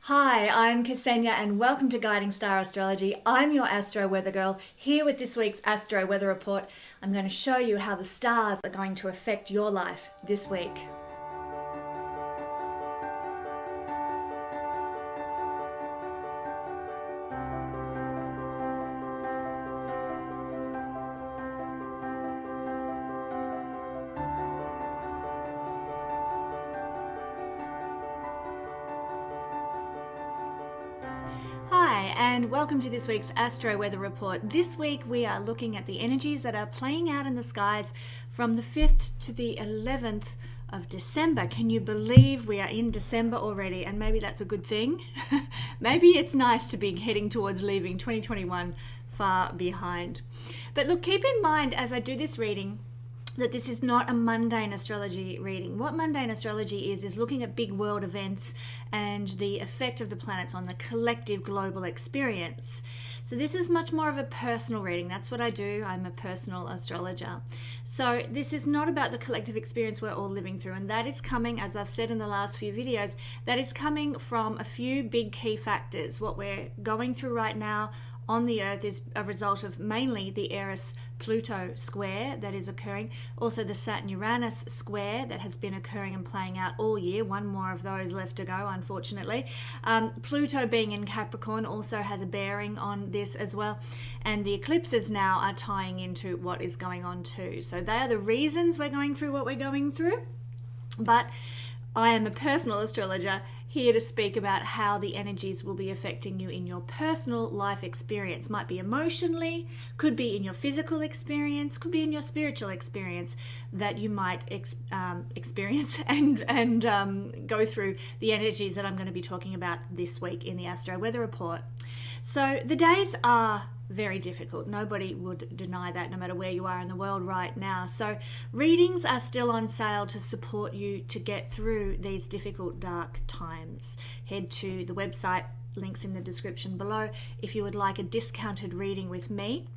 Hi, I'm Kesenya and welcome to Guiding Star Astrology. I'm your Astro Weather Girl, here with this week's Astro Weather Report. I'm going to show you how the stars are going to affect your life this week. Hi, and welcome to this week's Astro Weather Report. This week we are looking at the energies that are playing out in the skies from the 5th to the 11th of December. Can you believe we are in December already? And maybe that's a good thing. Maybe it's nice to be heading towards leaving 2021 far behind. But look, keep in mind as I do this reading that this is not a mundane astrology reading. What mundane astrology is looking at big world events and the effect of the planets on the collective global experience. So this is much more of a personal reading. That's what I do. I'm a personal astrologer. So this is not about the collective experience we're all living through, and that is coming, as I've said in the last few videos, that is coming from a few big key factors. What we're going through right now on the Earth is a result of mainly the Aries-Pluto square that is occurring, also the Saturn-Uranus square that has been occurring and playing out all year. One more of those left to go, unfortunately. Pluto being in Capricorn also has a bearing on this as well, and the eclipses now are tying into what is going on too. So they are the reasons we're going through what we're going through, but I am a personal astrologer here to speak about how the energies will be affecting you in your personal life experience. Might be emotionally, could be in your physical experience, could be in your spiritual experience that you might experience and go through the energies that I'm going to be talking about this week in the Astro Weather Report. So the days are very difficult. Nobody would deny that, no matter where you are in the world right now. So readings are still on sale to support you to get through these difficult, dark times. Head to the website, links in the description below, if you would like a discounted reading with me.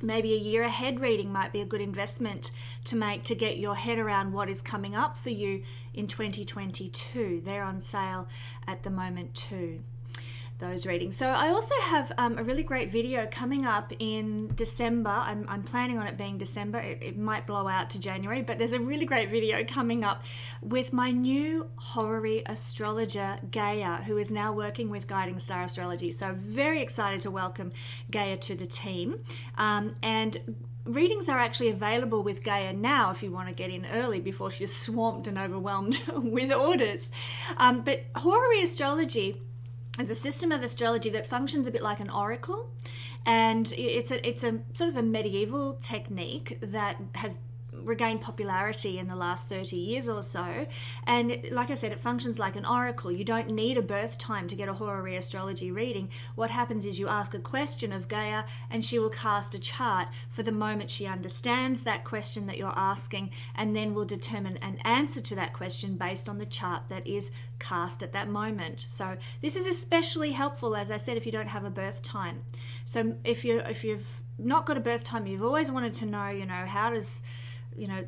Maybe a year ahead reading might be a good investment to make to get your head around what is coming up for you in 2022. They're on sale at the moment too, those readings. So I also have a really great video coming up in December. I'm planning on it being December. It might blow out to January, but there's a really great video coming up with my new horary astrologer, Gaia, who is now working with Guiding Star Astrology. So very excited to welcome Gaia to the team. And readings are actually available with Gaia now if you want to get in early before she's swamped and overwhelmed with orders. But horary astrology, it's a system of astrology that functions a bit like an oracle, and it's a sort of a medieval technique that has regained popularity in the last 30 years or so. And like I said, it functions like an oracle. You don't need a birth time to get a horary astrology reading. What happens is you ask a question of Gaia and she will cast a chart for the moment she understands that question that you're asking, and then will determine an answer to that question based on the chart that is cast at that moment. So this is especially helpful, as I said, if you don't have a birth time. So if you've not got a birth time, you've always wanted to know, how does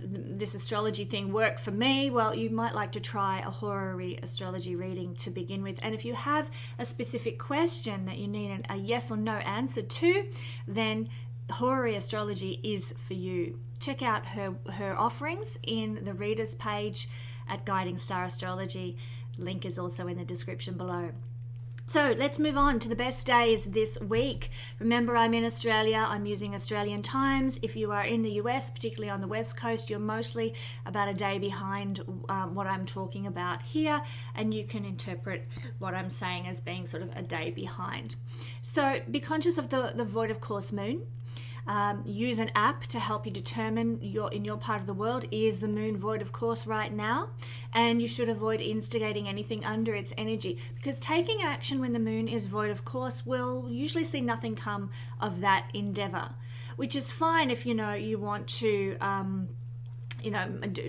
this astrology thing work for me? Well, you might like to try a horary astrology reading to begin with. And if you have a specific question that you need a yes or no answer to, then horary astrology is for you. Check out her offerings in the readers page at Guiding Star Astrology. Link is also in the description below. So let's move on to the best days this week. Remember, I'm in Australia. I'm using Australian times. If you are in the US, particularly on the West Coast, you're mostly about a day behind what I'm talking about here, and you can interpret what I'm saying as being sort of a day behind. So be conscious of the void of course moon. Use an app to help you determine in your part of the world, is the moon void of course right now, and you should avoid instigating anything under its energy, because taking action when the moon is void of course will usually see nothing come of that endeavor, which is fine if you want to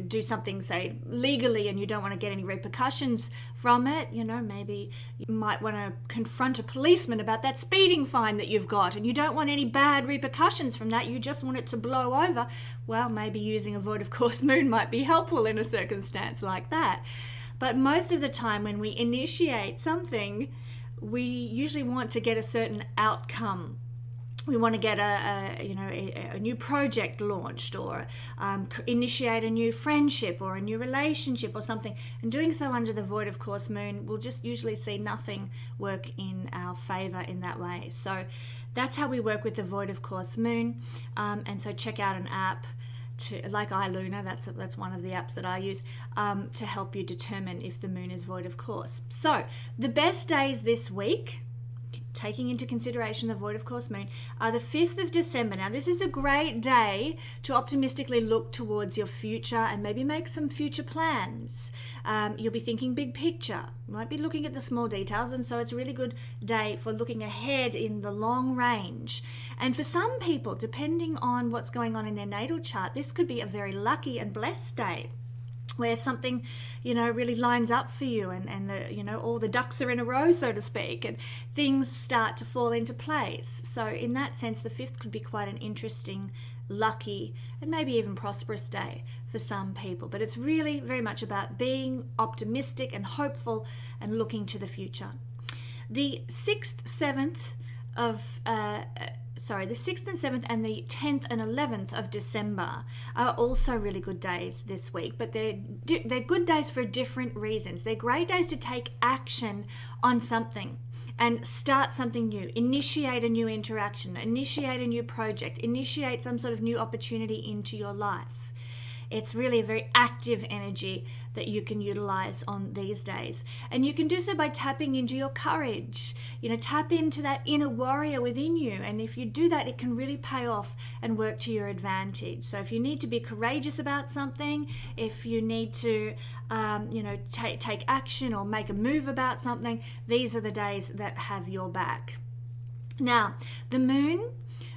do something, say, legally, and you don't want to get any repercussions from it. Maybe you might want to confront a policeman about that speeding fine that you've got, and you don't want any bad repercussions from that. You just want it to blow over. Well, maybe using a void of course moon might be helpful in a circumstance like that. But most of the time when we initiate something, we usually want to get a certain outcome. We want to get a new project launched, or initiate a new friendship or a new relationship or something. And doing so under the void of course moon, we'll just usually see nothing work in our favor in that way. So that's how we work with the void of course moon. And so check out an app like iLuna, that's one of the apps that I use, to help you determine if the moon is void of course. So the best days this week, taking into consideration the void of course moon, are the 5th of December. Now this is a great day to optimistically look towards your future and maybe make some future plans. You'll be thinking big picture, you might be looking at the small details, and so it's a really good day for looking ahead in the long range. And for some people, depending on what's going on in their natal chart, this could be a very lucky and blessed day, where something, really lines up for you, and all the ducks are in a row, so to speak, and things start to fall into place. So in that sense, the 5th could be quite an interesting, lucky, and maybe even prosperous day for some people. But it's really very much about being optimistic and hopeful and looking to the future. The 6th, 7th and 7th and the 10th and 11th of December are also really good days this week, but they're good days for different reasons. They're great days to take action on something and start something new, initiate a new interaction, initiate a new project, initiate some sort of new opportunity into your life. It's really a very active energy that you can utilize on these days. And you can do so by tapping into your courage. Tap into that inner warrior within you. And if you do that, it can really pay off and work to your advantage. So if you need to be courageous about something, if you need to, take action or make a move about something, these are the days that have your back. Now, the moon,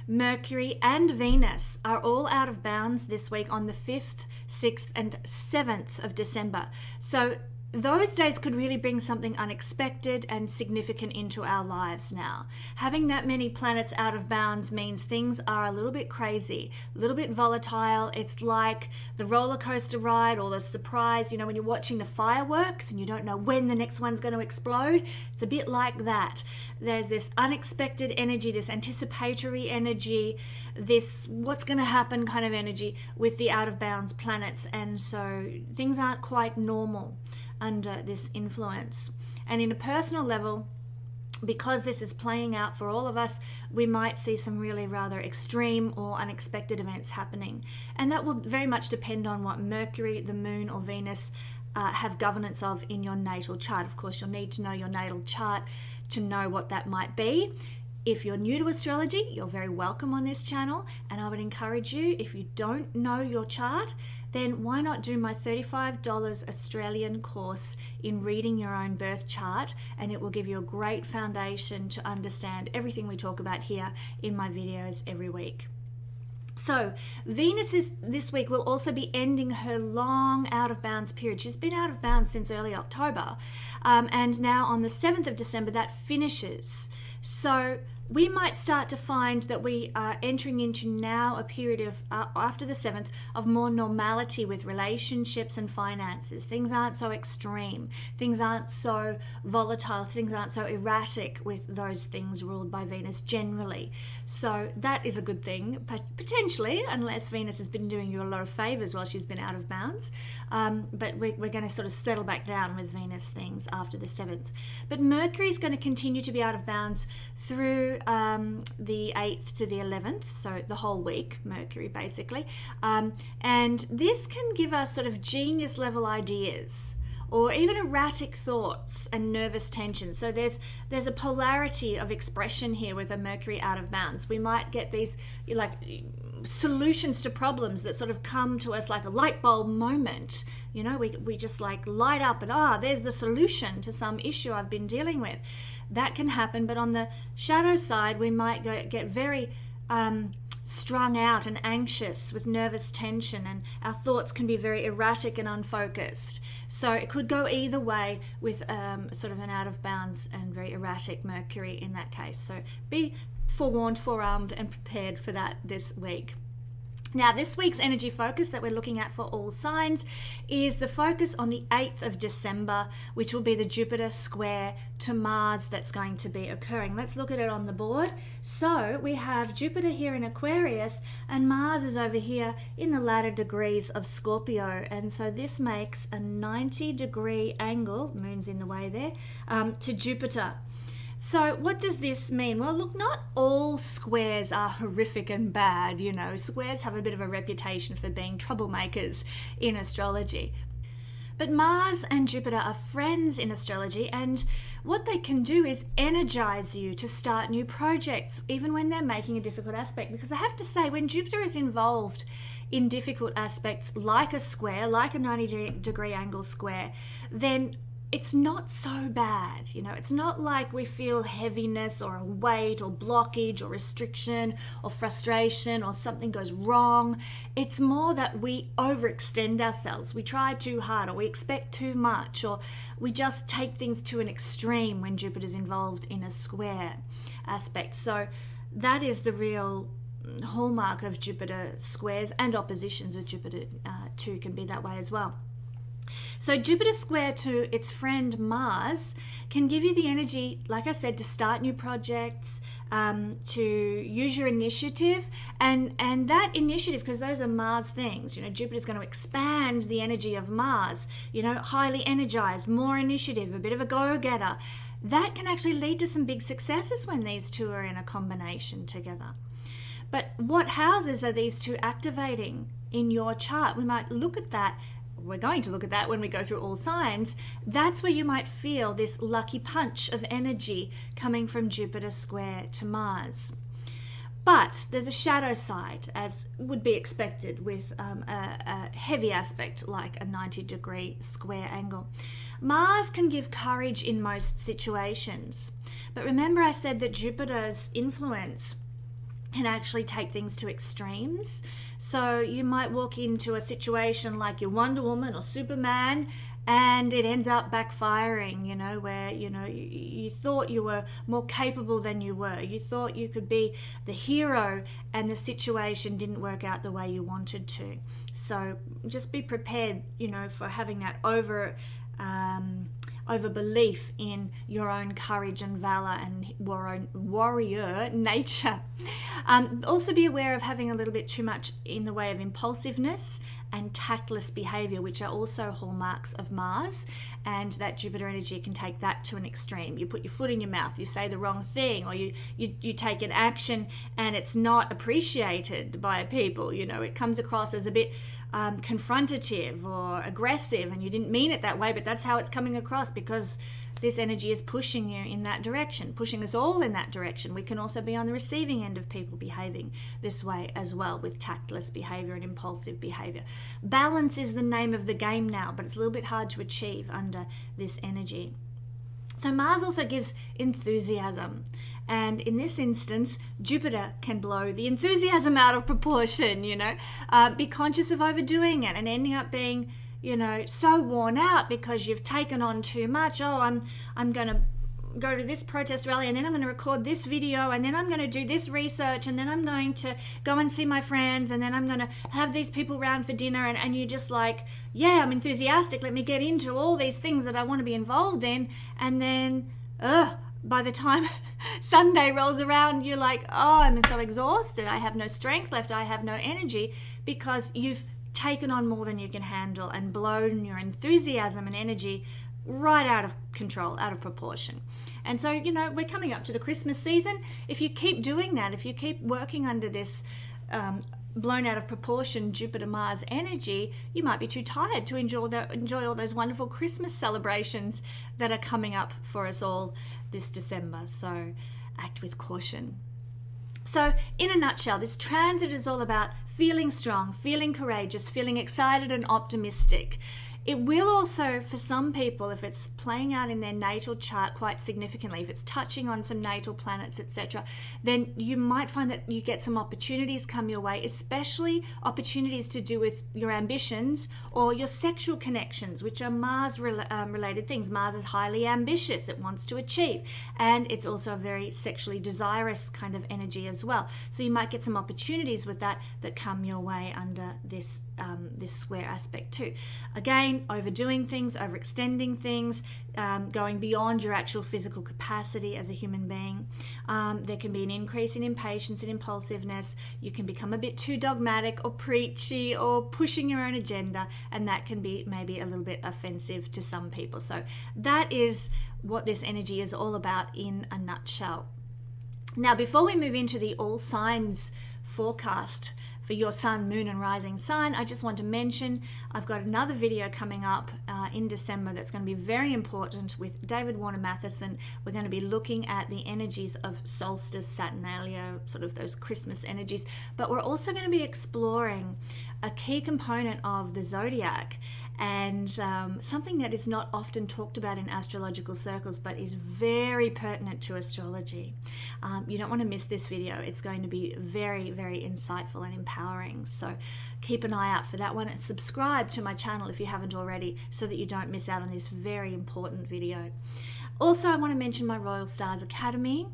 Mercury and Venus are all out of bounds this week on the 5th, 6th and 7th of December. So those days could really bring something unexpected and significant into our lives now. Having that many planets out of bounds means things are a little bit crazy, a little bit volatile. It's like the roller coaster ride or the surprise, when you're watching the fireworks and you don't know when the next one's going to explode. It's a bit like that. There's this unexpected energy, this anticipatory energy, this what's going to happen kind of energy with the out of bounds planets. And so things aren't quite normal under this influence. And in a personal level, because this is playing out for all of us, we might see some really rather extreme or unexpected events happening. And that will very much depend on what Mercury, the moon or Venus have governance of in your natal chart. Of course, you'll need to know your natal chart to know what that might be. If you're new to astrology, you're very welcome on this channel, and I would encourage you, if you don't know your chart, then why not do my $35 Australian course in reading your own birth chart, and it will give you a great foundation to understand everything we talk about here in my videos every week. So Venus this week will also be ending her long out of bounds period. She's been out of bounds since early October, and now on the 7th of December that finishes. So we might start to find that we are entering into now a period of, after the 7th, of more normality with relationships and finances. Things aren't so extreme. Things aren't so volatile. Things aren't so erratic with those things ruled by Venus generally. So that is a good thing, potentially, unless Venus has been doing you a lot of favors while she's been out of bounds. But we're going to sort of settle back down with Venus things after the 7th. But Mercury is going to continue to be out of bounds through the 8th to the 11th, so the whole week, Mercury basically. And this can give us sort of genius level ideas, or even erratic thoughts and nervous tension. So there's a polarity of expression here with a Mercury out of bounds. We might get these like solutions to problems that sort of come to us like a light bulb moment. We just like light up and there's the solution to some issue I've been dealing with. That can happen, but on the shadow side, we might get very strung out and anxious with nervous tension, and our thoughts can be very erratic and unfocused. So it could go either way with sort of an out of bounds and very erratic Mercury in that case. So be forewarned, forearmed and prepared for that this week. Now, this week's energy focus that we're looking at for all signs is the focus on the 8th of December, which will be the Jupiter square to Mars that's going to be occurring. Let's look at it on the board. So we have Jupiter here in Aquarius and Mars is over here in the latter degrees of Scorpio. And so this makes a 90-degree angle, moon's in the way there, to Jupiter. So what does this mean? Well, look, not all squares are horrific and bad. You know, squares have a bit of a reputation for being troublemakers in astrology. But Mars and Jupiter are friends in astrology, and what they can do is energize you to start new projects, even when they're making a difficult aspect. Because I have to say, when Jupiter is involved in difficult aspects like a square, like a 90-degree angle square, then it's not so bad. You know, it's not like we feel heaviness or a weight or blockage or restriction or frustration or something goes wrong. It's more that we overextend ourselves. We try too hard, or we expect too much, or we just take things to an extreme when Jupiter's involved in a square aspect. So that is the real hallmark of Jupiter squares, and oppositions with Jupiter too can be that way as well. So Jupiter square to its friend Mars can give you the energy, like I said, to start new projects, to use your initiative, and that initiative, because those are Mars things, you know, Jupiter's going to expand the energy of Mars, you know, highly energized, more initiative, a bit of a go-getter. That can actually lead to some big successes when these two are in a combination together. But what houses are these two activating in your chart? We might look at that. We're going to look at that when we go through all signs. That's where you might feel this lucky punch of energy coming from Jupiter square to Mars. But there's a shadow side, as would be expected with a heavy aspect like a 90-degree square angle. Mars can give courage in most situations. But remember I said that Jupiter's influence can actually take things to extremes. So you might walk into a situation like you're Wonder Woman or Superman, and it ends up backfiring, you know, where, you know, you thought you were more capable than you were. You thought you could be the hero, and the situation didn't work out the way you wanted to. So just be prepared, you know, for having that over belief in your own courage and valor and warrior nature. Also be aware of having a little bit too much in the way of impulsiveness and tactless behavior, which are also hallmarks of Mars, and that Jupiter energy can take that to an extreme. You put your foot in your mouth, you say the wrong thing, or you take an action and it's not appreciated by people. You know, it comes across as a bit confrontative or aggressive, and you didn't mean it that way, but that's how it's coming across, because this energy is pushing you in that direction, pushing us all in that direction. We can also be on the receiving end of people behaving this way as well, with tactless behavior and impulsive behavior. Balance is the name of the game now, but it's a little bit hard to achieve under this energy. So Mars also gives enthusiasm. And in this instance, Jupiter can blow the enthusiasm out of proportion, you know. Be conscious of overdoing it and ending up being, you know, so worn out because you've taken on too much. Oh, I'm going to go to this protest rally, and then I'm going to record this video, and then I'm going to do this research, and then I'm going to go and see my friends, and then I'm going to have these people round for dinner, and you're just like, yeah, I'm enthusiastic, let me get into all these things that I want to be involved in, and then, by the time Sunday rolls around, you're like, oh, I'm so exhausted, I have no strength left, I have no energy, because you've taken on more than you can handle and blown your enthusiasm and energy right out of control, out of proportion. And so, you know, we're coming up to the Christmas season. If you keep doing that, if you keep working under this blown out of proportion Jupiter-Mars energy, you might be too tired to enjoy all those wonderful Christmas celebrations that are coming up for us all this December. So act with caution. So in a nutshell, this transit is all about feeling strong, feeling courageous, feeling excited and optimistic. It will also, for some people, if it's playing out in their natal chart quite significantly, if it's touching on some natal planets, etc., then you might find that you get some opportunities come your way, especially opportunities to do with your ambitions or your sexual connections, which are Mars related things. Mars is highly ambitious, it wants to achieve, and it's also a very sexually desirous kind of energy as well. So you might get some opportunities with that come your way under this square aspect too. Again, overdoing things, overextending things, going beyond your actual physical capacity as a human being. There can be an increase in impatience and impulsiveness. You can become a bit too dogmatic or preachy or pushing your own agenda, and that can be maybe a little bit offensive to some people. So that is what this energy is all about in a nutshell. Now, before we move into the all signs forecast for your sun, moon and rising sign, I just want to mention I've got another video coming up in December that's going to be very important with David Warner Matheson. We're going to be looking at the energies of solstice, Saturnalia, sort of those Christmas energies, but we're also going to be exploring a key component of the zodiac, and something that is not often talked about in astrological circles but is very pertinent to astrology. You don't want to miss this video. It's going to be very, very insightful and empowering. So keep an eye out for that one, and subscribe to my channel if you haven't already so that you don't miss out on this very important video. Also, I want to mention my Royal Stars Academy.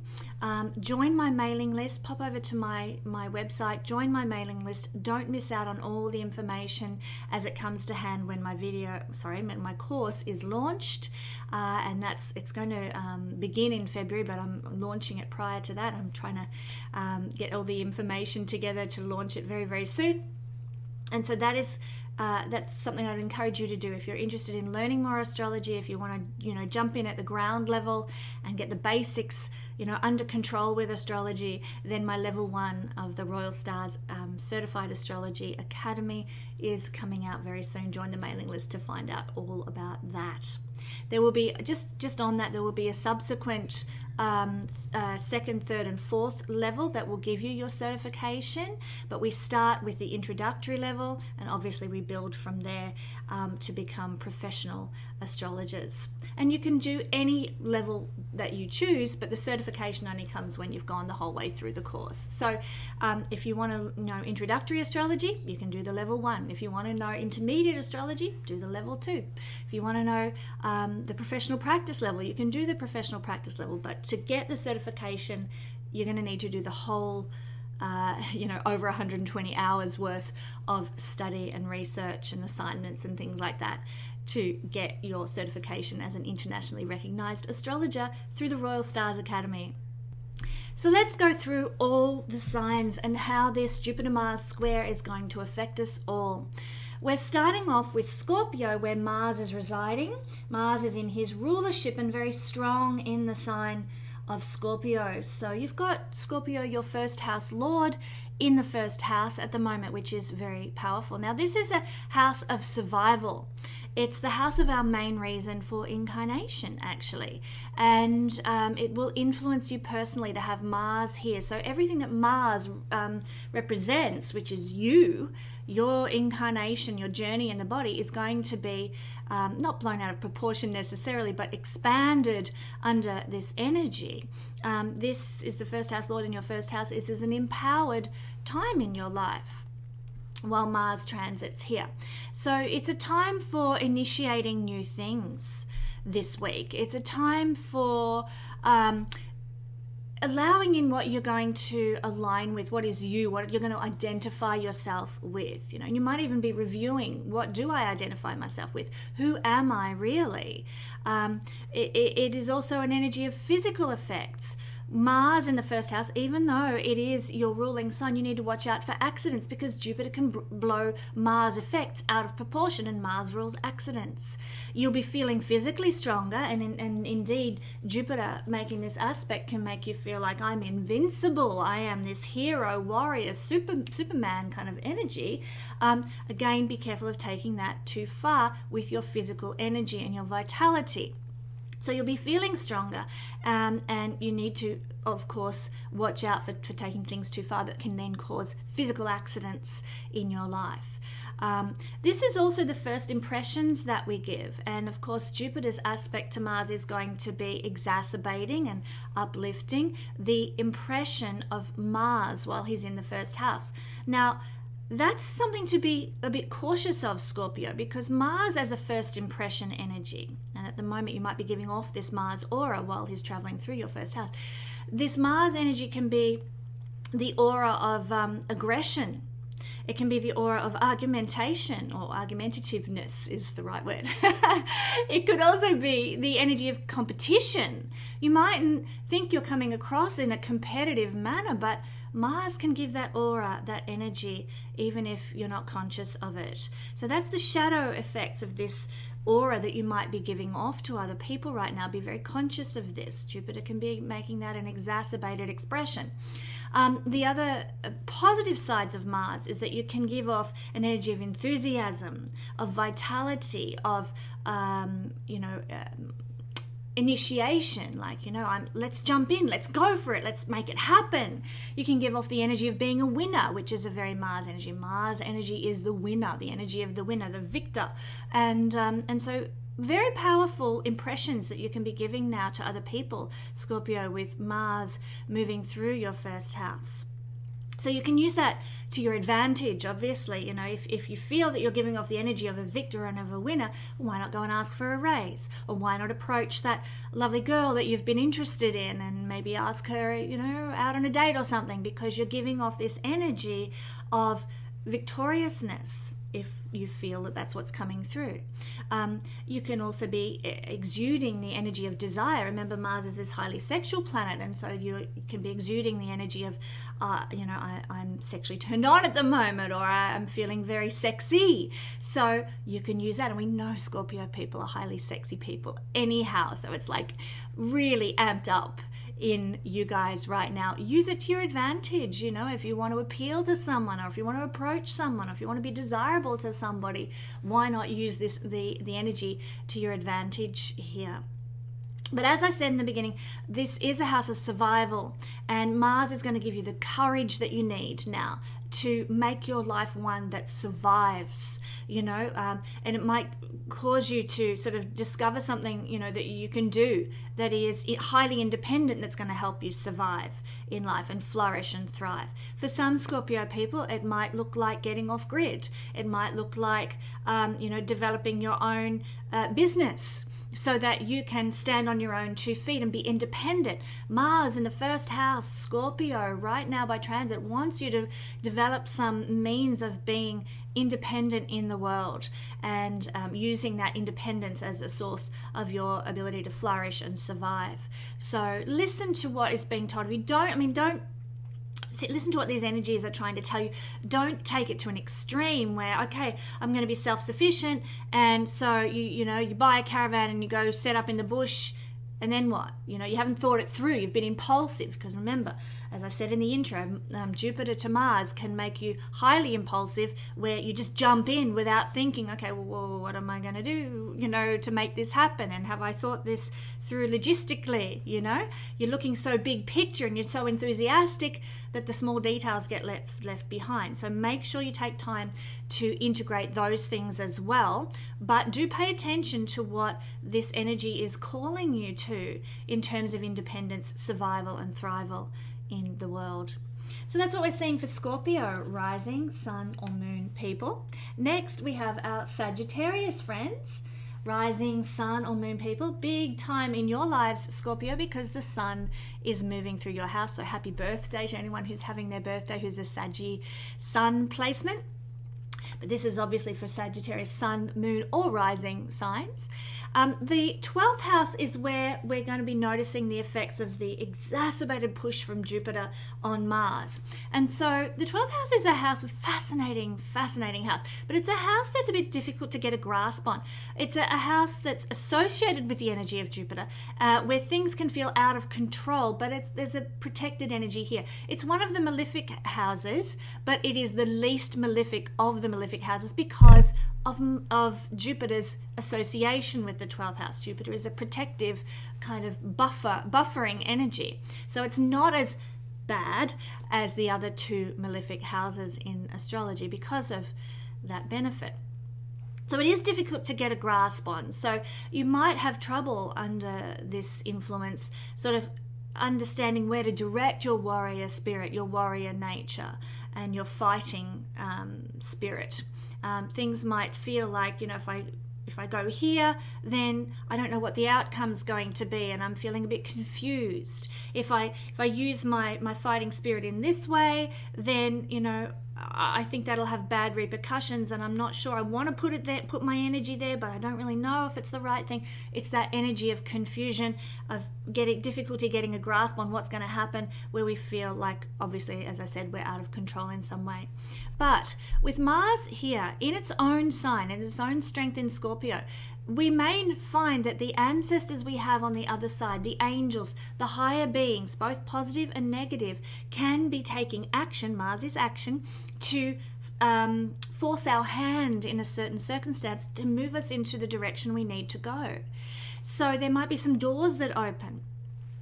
Join my mailing list. Pop over to my website. Join my mailing list. Don't miss out on all the information as it comes to hand when my course is launched. And it's going to begin in February, but I'm launching it prior to that. I'm trying to get all the information together to launch it very, very soon. And so that's something I'd encourage you to do if you're interested in learning more astrology. If you want to, jump in at the ground level and get the basics, under control with astrology, then my level 1 of the Royal Stars Certified Astrology Academy is coming out very soon. Join the mailing list to find out all about that. There will be just on that. There will be a subsequent second, third and fourth level that will give you your certification, but we start with the introductory level, and obviously we build from there to become professional astrologers. And you can do any level that you choose, but the certification only comes when you've gone the whole way through the course. So if you want to know introductory astrology, you can do the level 1. If you want to know intermediate astrology, do the level 2. If you want to know the professional practice level, you can do the professional practice level. But to get the certification, you're going to need to do the whole over 120 hours worth of study and research and assignments and things like that to get your certification as an internationally recognized astrologer through the Royal Stars Academy. So let's go through all the signs and how this Jupiter-Mars square is going to affect us all. We're starting off with Scorpio, where Mars is residing. Mars is in his rulership and very strong in the sign of Scorpio. So you've got Scorpio, your first house lord, in the first house at the moment, which is very powerful. Now, this is a house of survival. It's the house of our main reason for incarnation, actually. And it will influence you personally to have Mars here. So everything that Mars represents, which is your incarnation, your journey in the body, is going to be not blown out of proportion necessarily, but expanded under this energy. This is the first house lord in your first house. This is an empowered time in your life while Mars transits here. So it's a time for initiating new things this week. It's a time for allowing in what you're going to align with, what is you, what you're going to identify yourself with. You might even be reviewing, what do I identify myself with? Who am I really? It is also an energy of physical effects. Mars in the first house, even though it is your ruling sign, you need to watch out for accidents, because Jupiter can blow Mars effects out of proportion, and Mars rules accidents. You'll be feeling physically stronger, and indeed Jupiter making this aspect can make you feel like I'm invincible, I am this hero, warrior, Superman kind of energy. Again, be careful of taking that too far with your physical energy and your vitality. So you'll be feeling stronger, and you need to, of course, watch out for taking things too far that can then cause physical accidents in your life. This is also the first impressions that we give. And of course, Jupiter's aspect to Mars is going to be exacerbating and uplifting the impression of Mars while he's in the first house. Now, that's something to be a bit cautious of, Scorpio, because Mars as a first impression energy, and at the moment you might be giving off this Mars aura while he's traveling through your first house. This Mars energy can be the aura of aggression. It can be the aura of argumentation, or argumentativeness is the right word. It could also be the energy of competition. You mightn't think you're coming across in a competitive manner, but Mars can give that aura, that energy, even if you're not conscious of it. So that's the shadow effects of this aura that you might be giving off to other people right now. Be very conscious of this. Jupiter can be making that an exacerbated expression. The other positive sides of Mars is that you can give off an energy of enthusiasm, of vitality, of initiation, like, let's jump in, let's go for it, let's make it happen. You can give off the energy of being a winner, which is a very Mars energy. Mars energy is the winner, the energy of the winner, the victor. And so very powerful impressions that you can be giving now to other people, Scorpio, with Mars moving through your first house. So you can use that to your advantage, obviously. If you feel that you're giving off the energy of a victor and of a winner, why not go and ask for a raise? Or why not approach that lovely girl that you've been interested in and maybe ask her, out on a date or something, because you're giving off this energy of victoriousness, if you feel that that's what's coming through. You can also be exuding the energy of desire. Remember, Mars is this highly sexual planet, and so you can be exuding the energy of, I'm sexually turned on at the moment, or I'm feeling very sexy. So you can use that, and we know Scorpio people are highly sexy people anyhow, so it's like really amped up in you guys right now. Use it to your advantage, if you want to appeal to someone, or if you want to approach someone, or if you want to be desirable to somebody, why not use the energy to your advantage here? But as I said in the beginning, this is a house of survival, and Mars is going to give you the courage that you need now to make your life one that survives, and it might cause you to sort of discover something, that you can do that is highly independent, that's going to help you survive in life and flourish and thrive. For some Scorpio people, it might look like getting off grid. It might look like, developing your own business, so that you can stand on your own 2 feet and be independent. Mars in the first house, Scorpio, right now by transit, wants you to develop some means of being independent in the world, and using that independence as a source of your ability to flourish and survive. So listen to what is being told of you. Don't listen to what these energies are trying to tell you. Don't take it to an extreme where, okay, I'm going to be self-sufficient, and so you buy a caravan and you go set up in the bush, and then what? You haven't thought it through. You've been impulsive, because remember, as I said in the intro, Jupiter to Mars can make you highly impulsive, where you just jump in without thinking, okay, well, what am I going to do, to make this happen? And have I thought this through logistically? You're looking so big picture and you're so enthusiastic that the small details get left behind. So make sure you take time to integrate those things as well. But do pay attention to what this energy is calling you to in terms of independence, survival, and thrival in the world. So that's what we're seeing for Scorpio rising, sun or moon people. Next, we have our Sagittarius friends, rising, sun or moon people. Big time in your lives, Scorpio, because the sun is moving through your house. So happy birthday to anyone who's having their birthday who's a Saggy sun placement. But this is obviously for Sagittarius, sun, moon, or rising signs. The 12th house is where we're going to be noticing the effects of the exacerbated push from Jupiter on Mars. And so the 12th house is a house with fascinating house, but it's a house that's a bit difficult to get a grasp on. It's a house that's associated with the energy of Jupiter, where things can feel out of control, but there's a protected energy here. It's one of the malefic houses, but it is the least malefic of the malefic houses because of Jupiter's association with the 12th house. Jupiter is a protective kind of buffering energy. So it's not as bad as the other two malefic houses in astrology because of that benefit. So it is difficult to get a grasp on. So you might have trouble under this influence sort of understanding where to direct your warrior spirit, your warrior nature, and your fighting spirit. Things might feel like, if I go here, then I don't know what the outcome's going to be, and I'm feeling a bit confused. If I use my fighting spirit in this way, then I think that'll have bad repercussions, and I'm not sure I want to put it there, put my energy there, but I don't really know if it's the right thing. It's that energy of confusion, of difficulty getting a grasp on what's going to happen, where we feel like, obviously, as I said, we're out of control in some way. But with Mars here in its own sign, in its own strength in Scorpio, we may find that the ancestors we have on the other side, the angels, the higher beings, both positive and negative, can be taking action, Mars is action, to force our hand in a certain circumstance to move us into the direction we need to go. So there might be some doors that open.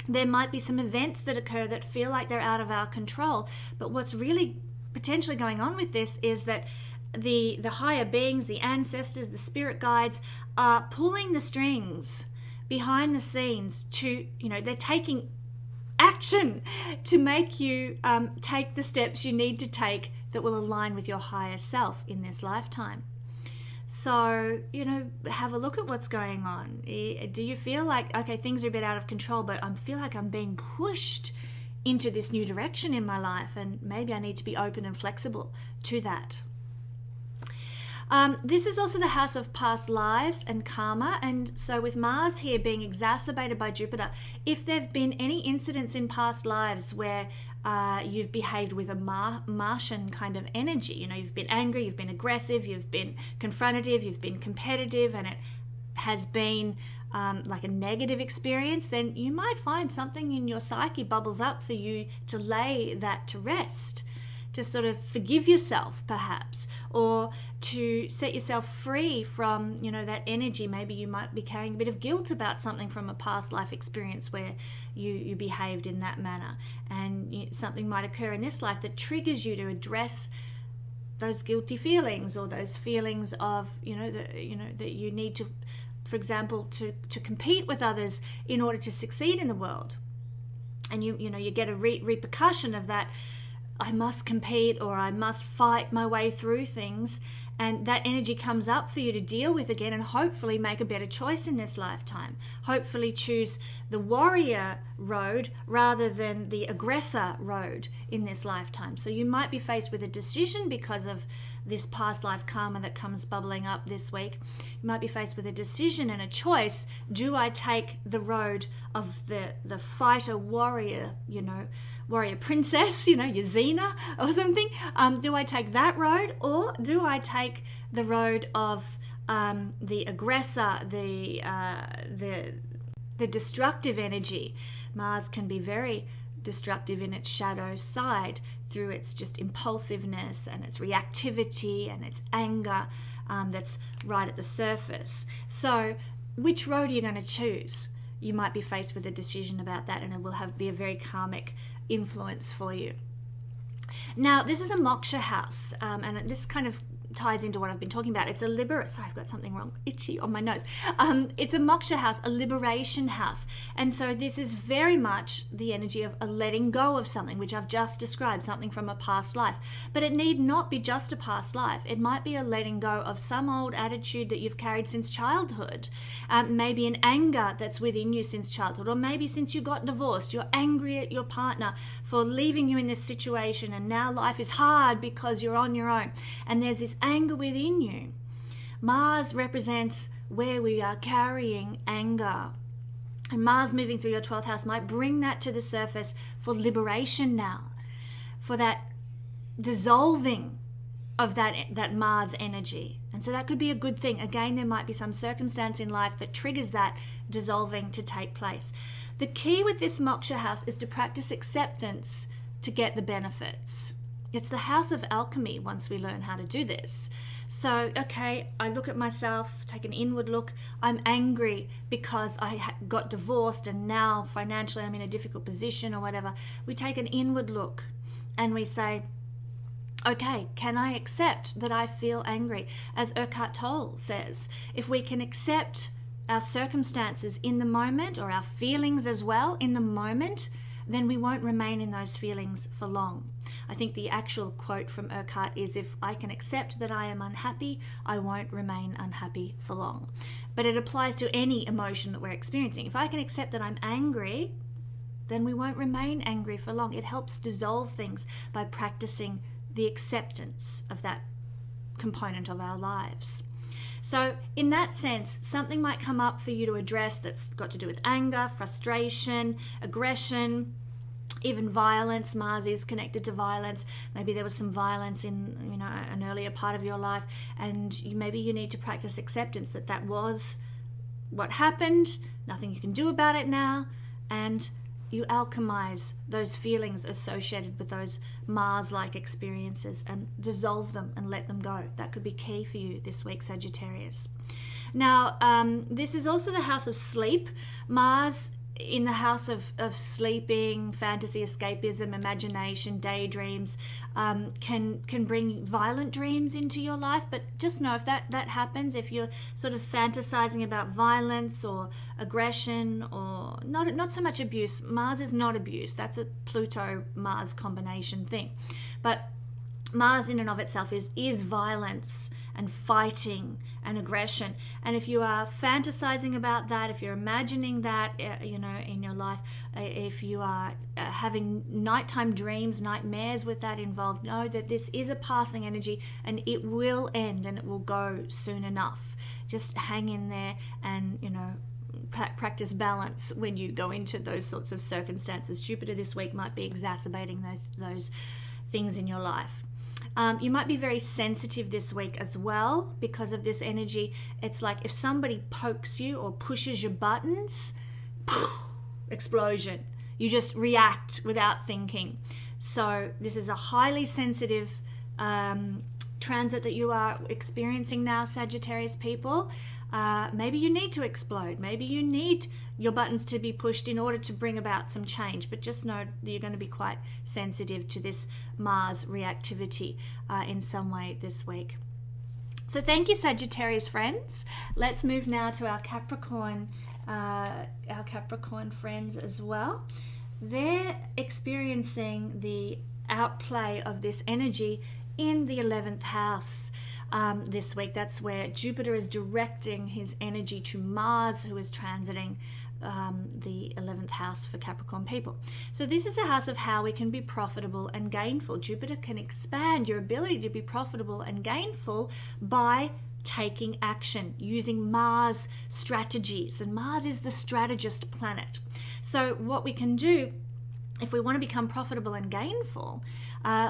There might be some events that occur that feel like they're out of our control. But what's really potentially going on with this is that the higher beings, the ancestors, the spirit guides are pulling the strings behind the scenes to, they're taking action to make you take the steps you need to take that will align with your higher self in this lifetime. So, have a look at what's going on. Do you feel like, okay, things are a bit out of control, but I feel like I'm being pushed into this new direction in my life, and maybe I need to be open and flexible to that. This is also the house of past lives and karma, and so with Mars here being exacerbated by Jupiter, if there have been any incidents in past lives where you've behaved with a Martian kind of energy, you've been angry, you've been aggressive, you've been confrontative, you've been competitive, and it has been like a negative experience, then you might find something in your psyche bubbles up for you to lay that to rest, to sort of forgive yourself perhaps, or to set yourself free from that energy. Maybe you might be carrying a bit of guilt about something from a past life experience where you behaved in that manner, and something might occur in this life that triggers you to address those guilty feelings, or those feelings of that you need to, for example, to compete with others in order to succeed in the world, and you get a repercussion of that. I must compete, or I must fight my way through things, and that energy comes up for you to deal with again, and hopefully make a better choice in this lifetime. Hopefully choose the warrior road rather than the aggressor road in this lifetime. So you might be faced with a decision because of this past life karma that comes bubbling up this week. You might be faced with a decision and a choice. Do I take the road of the fighter warrior, warrior princess, your Xena or something? Do I take that road, or do I take the road of the aggressor, the destructive energy? Mars can be very destructive in its shadow side through its just impulsiveness and its reactivity and its anger that's right at the surface. So which road are you going to choose? You might be faced with a decision about that, and it will be a very karmic influence for you. Now, this is a moksha house, and this kind of ties into what I've been talking about. It's a sorry, I've got something wrong, itchy on my nose. It's a moksha house, a liberation house. And so this is very much the energy of a letting go of something, which I've just described, something from a past life. But it need not be just a past life. It might be a letting go of some old attitude that you've carried since childhood. Maybe an anger that's within you since childhood, or maybe since you got divorced, you're angry at your partner for leaving you in this situation, and now life is hard because you're on your own. And there's this anger within you. Mars represents where we are carrying anger. And Mars moving through your 12th house might bring that to the surface for liberation now, for that dissolving of that Mars energy. And so that could be a good thing. Again, there might be some circumstance in life that triggers that dissolving to take place. The key with this moksha house is to practice acceptance to get the benefits. It's the house of alchemy once we learn how to do this. So, okay, I look at myself, take an inward look. I'm angry because I got divorced and now financially I'm in a difficult position or whatever. We take an inward look and we say, Okay, can I accept that I feel angry? As Eckhart Tolle says, if we can accept our circumstances in the moment, or our feelings as well in the moment, then we won't remain in those feelings for long. I think the actual quote from Eckhart is, if I can accept that I am unhappy, I won't remain unhappy for long. But it applies to any emotion that we're experiencing. If I can accept that I'm angry, then we won't remain angry for long. It helps dissolve things by practicing the acceptance of that component of our lives. So in that sense, something might come up for you to address that's got to do with anger, frustration, aggression, even violence. Mars is connected to violence. Maybe there was some violence in an earlier part of your life, and maybe you need to practice acceptance that was what happened, nothing you can do about it now, and you alchemize those feelings associated with those Mars-like experiences and dissolve them and let them go. That could be key for you this week, Sagittarius. Now, this is also the house of sleep. Mars in the house of sleeping, fantasy, escapism, imagination, daydreams, can bring violent dreams into your life. But just know if that happens, if you're sort of fantasizing about violence or aggression, or not so much abuse. Mars is not abuse. That's a Pluto-Mars combination thing. But Mars in and of itself is violence and fighting and aggression. And if you are fantasizing about that, if you're imagining that, in your life, if you are having nighttime dreams, nightmares with that involved, know that this is a passing energy and it will end and it will go soon enough. Just hang in there and, practice balance when you go into those sorts of circumstances. Jupiter this week might be exacerbating those things in your life. You might be very sensitive this week as well because of this energy. It's like if somebody pokes you or pushes your buttons, explosion. You just react without thinking. So this is a highly sensitive transit that you are experiencing now, Sagittarius people. Maybe you need to explode. Maybe you need your buttons to be pushed in order to bring about some change. But just know that you're going to be quite sensitive to this Mars reactivity in some way this week. So thank you, Sagittarius friends. Let's move now to our Capricorn friends as well. They're experiencing the outplay of this energy in the 11th house this week. That's where Jupiter is directing his energy to Mars, who is transiting the 11th house for Capricorn people. So this is a house of how we can be profitable and gainful. Jupiter can expand your ability to be profitable and gainful by taking action, using Mars strategies. And Mars is the strategist planet. So what we can do if we want to become profitable and gainful,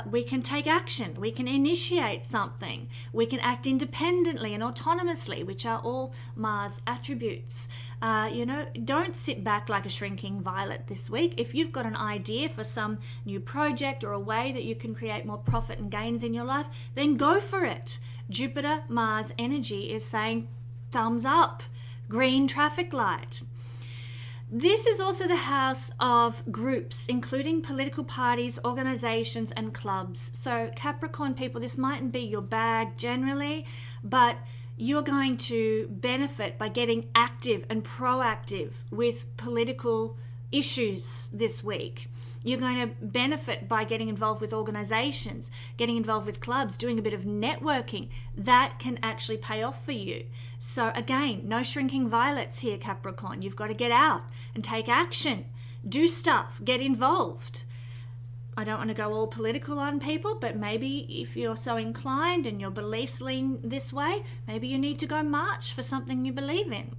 we can take action, we can initiate something, we can act independently and autonomously, which are all Mars attributes. Don't sit back like a shrinking violet this week. If you've got an idea for some new project or a way that you can create more profit and gains in your life, then go for it. Jupiter, Mars energy is saying thumbs up, green traffic light. This is also the house of groups, including political parties, organizations, and clubs. So Capricorn people, this mightn't be your bag generally, but you're going to benefit by getting active and proactive with political issues this week. You're going to benefit by getting involved with organizations, getting involved with clubs, doing a bit of networking. That can actually pay off for you. So again, no shrinking violets here, Capricorn. You've got to get out and take action. Do stuff. Get involved. I don't want to go all political on people, but maybe if you're so inclined and your beliefs lean this way, maybe you need to go march for something you believe in.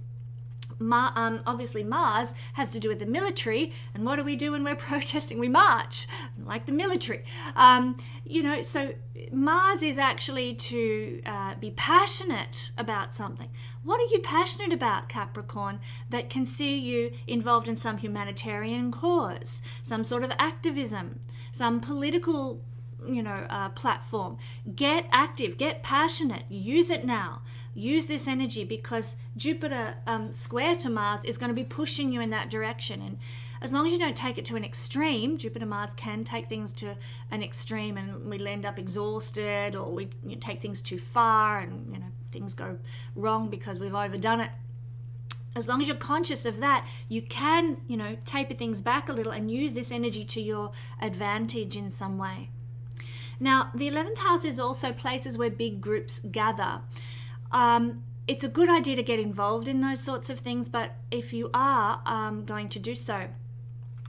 Obviously Mars has to do with the military, and what do we do when we're protesting? We march, like the military. So Mars is actually to be passionate about something. What are you passionate about, Capricorn, that can see you involved in some humanitarian cause, some sort of activism, some political platform? Get active, get passionate, use it now. Use this energy because Jupiter square to Mars is going to be pushing you in that direction. as long as you don't take it to an extreme. Jupiter Mars can take things to an extreme and we'll end up exhausted, or we take things too far and things go wrong because we've overdone it. As long as you're conscious of that, you can, taper things back a little and use this energy to your advantage in some way. Now, the 11th house is also places where big groups gather. It's a good idea to get involved in those sorts of things, but if you are going to do so,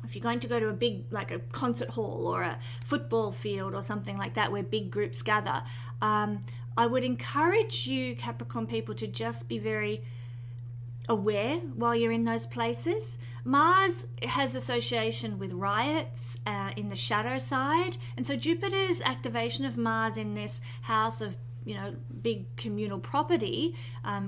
if you're going to go to a big, like a concert hall or a football field or something like that where big groups gather, I would encourage you, Capricorn people, to just be very aware while you're in those places. Mars has association with riots in the shadow side, and so Jupiter's activation of Mars in this house of big communal property,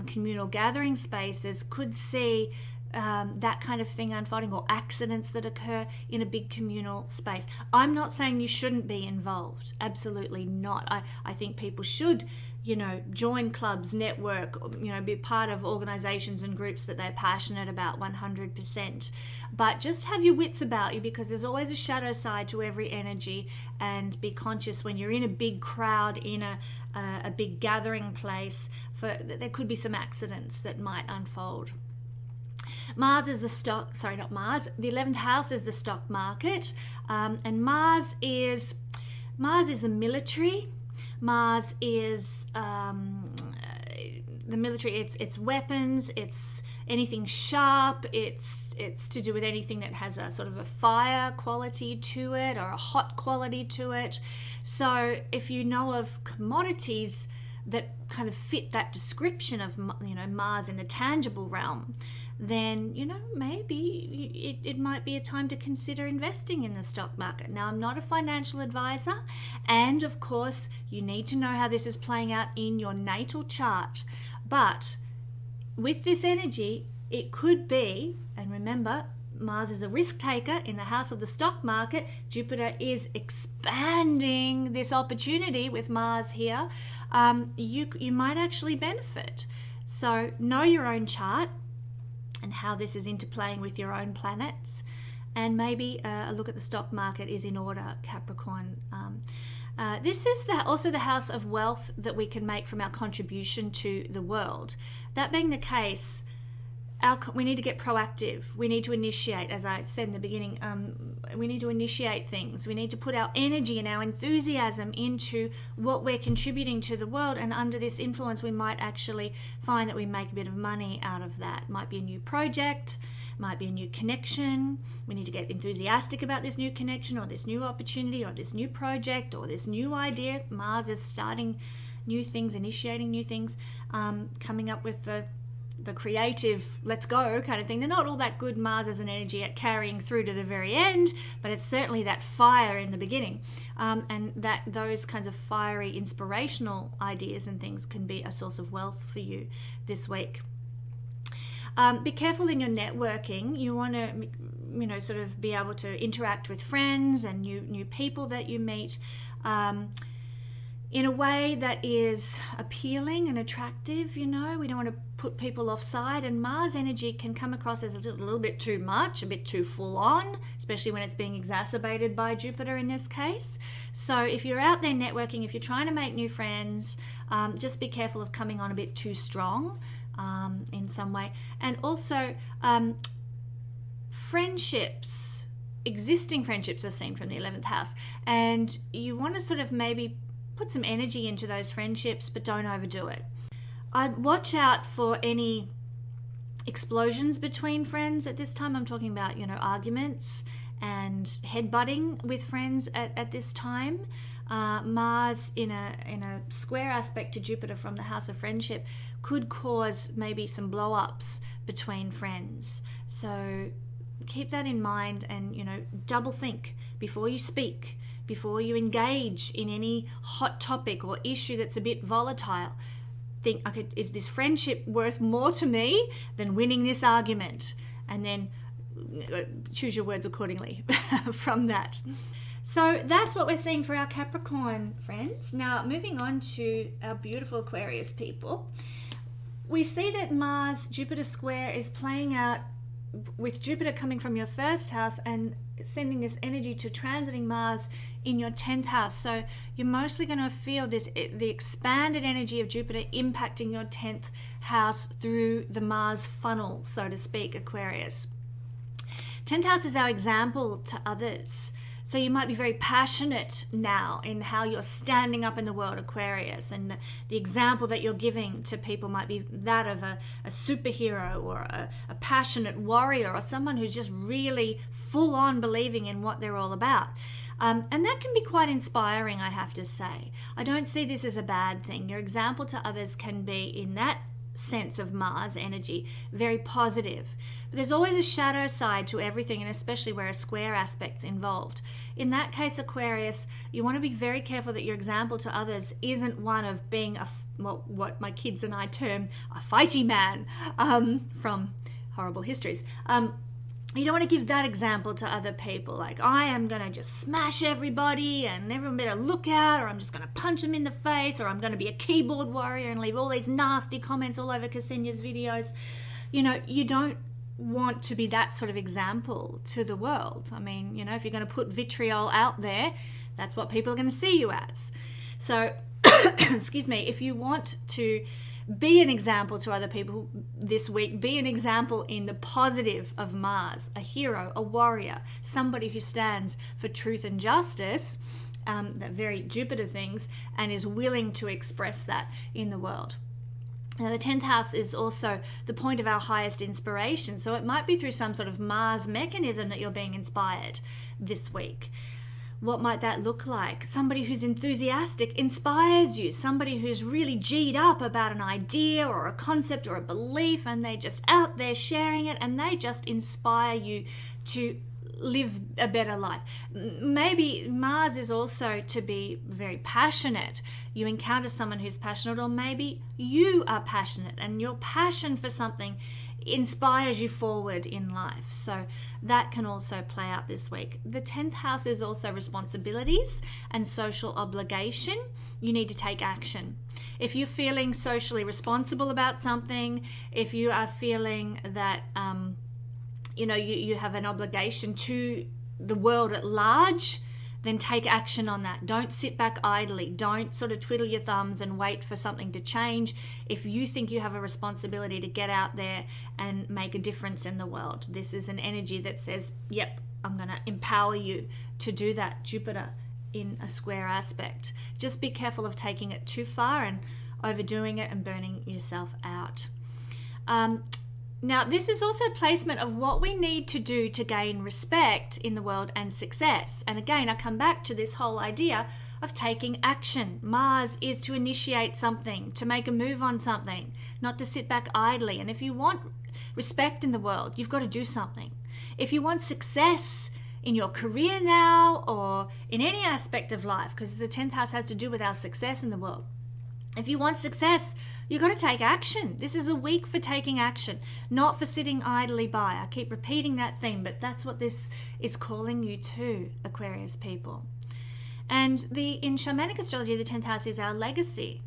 communal gathering spaces, could see that kind of thing unfolding, or accidents that occur in a big communal space. I'm not saying you shouldn't be involved, absolutely not. I think people should join clubs, network, be part of organizations and groups that they're passionate about 100%. But just have your wits about you, because there's always a shadow side to every energy, and be conscious when you're in a big crowd, in a big gathering place, there could be some accidents that might unfold. Mars is the the 11th house is the stock market, and Mars is the military. Mars is the military. It's weapons. It's anything sharp. It's to do with anything that has a sort of a fire quality to it, or a hot quality to it. So if you know of commodities that kind of fit that description of Mars in the tangible realm, then maybe it might be a time to consider investing in the stock market. Now, I'm not a financial advisor, and of course you need to know how this is playing out in your natal chart, but with this energy it could be, and remember, Mars is a risk taker in the house of the stock market. Jupiter is expanding this opportunity with Mars here. You might actually benefit. So know your own chart and how this is interplaying with your own planets, and maybe a look at the stock market is in order, Capricorn. This is also the house of wealth that we can make from our contribution to the world. That being the case, we need to get proactive. We need to initiate, as I said in the beginning, we need to initiate things. We need to put our energy and our enthusiasm into what we're contributing to the world, and under this influence we might actually find that we make a bit of money out of that. Might be a new project, might be a new connection. We need to get enthusiastic about this new connection, or this new opportunity, or this new project, or this new idea. Mars is starting new things, initiating new things, coming up with the creative let's go kind of thing. They're not all that good, Mars as an energy, at carrying through to the very end, but it's certainly that fire in the beginning, and that those kinds of fiery inspirational ideas and things can be a source of wealth for you this week. Be careful in your networking. You want to sort of be able to interact with friends and new people that you meet in a way that is appealing and attractive. We don't want to put people offside, and Mars energy can come across as just a little bit too much, a bit too full on, especially when it's being exacerbated by Jupiter in this case. So if you're out there networking, if you're trying to make new friends, just be careful of coming on a bit too strong in some way. And also friendships, existing friendships are seen from the 11th house, and you want to sort of maybe put some energy into those friendships, but don't overdo it. I'd watch out for any explosions between friends at this time. I'm talking about, arguments and headbutting with friends at this time. Mars in a square aspect to Jupiter from the house of friendship could cause maybe some blow-ups between friends. So keep that in mind, and double think before you speak, before you engage in any hot topic or issue that's a bit volatile. Think, okay, is this friendship worth more to me than winning this argument? And then choose your words accordingly from that. So that's what we're seeing for our Capricorn friends. Now, moving on to our beautiful Aquarius people. We see that Mars-Jupiter square is playing out with Jupiter coming from your first house and sending this energy to transiting Mars in your 10th house. So you're mostly going to feel the expanded energy of Jupiter impacting your 10th house through the Mars funnel, so to speak, Aquarius. 10th house is our example to others. So you might be very passionate now in how you're standing up in the world, Aquarius, and the example that you're giving to people might be that of a superhero or a passionate warrior or someone who's just really full on believing in what they're all about. And that can be quite inspiring, I have to say. I don't see this as a bad thing. Your example to others can be, in that sense of Mars energy, very positive. But there's always a shadow side to everything, and especially where a square aspect's involved. In that case, Aquarius, you want to be very careful that your example to others isn't one of being what my kids and I term a fighty man, from horrible histories. You don't want to give that example to other people, like, I am going to just smash everybody and everyone better look out, or I'm just going to punch them in the face, or I'm going to be a keyboard warrior and leave all these nasty comments all over Kesenya's videos. You know, you don't want to be that sort of example to the world. I mean, you know, if you're going to put vitriol out there, that's what people are going to see you as. So, excuse me, if you want to be an example to other people this week, be an example in the positive of Mars, a hero, a warrior, somebody who stands for truth and justice, that very Jupiter things, and is willing to express that in the world. Now, the 10th house is also the point of our highest inspiration, so it might be through some sort of Mars mechanism that you're being inspired this week. What might that look like? Somebody who's enthusiastic inspires you. Somebody who's really G'd up about an idea or a concept or a belief, and they're just out there sharing it, and they just inspire you to live a better life. Maybe Mars is also to be very passionate. You encounter someone who's passionate, or maybe you are passionate and your passion for something inspires you forward in life. So that can also play out this week. The 10th house is also responsibilities and social obligation. You need to take action. If you're feeling socially responsible about something, if you are feeling that you have an obligation to the world at large, then take action on that. Don't sit back idly. Don't sort of twiddle your thumbs and wait for something to change. If you think you have a responsibility to get out there and make a difference in the world, this is an energy that says, yep, I'm going to empower you to do that. Jupiter in a square aspect. Just be careful of taking it too far and overdoing it and burning yourself out. Now, this is also a placement of what we need to do to gain respect in the world and success. And again, I come back to this whole idea of taking action. Mars is to initiate something, to make a move on something, not to sit back idly. And if you want respect in the world, you've got to do something. If you want success in your career now, or in any aspect of life, because the 10th house has to do with our success in the world. If you want success, you've got to take action. This is a week for taking action, not for sitting idly by. I keep repeating that theme, but that's what this is calling you to, Aquarius people. And in shamanic astrology, the 10th house is our legacy.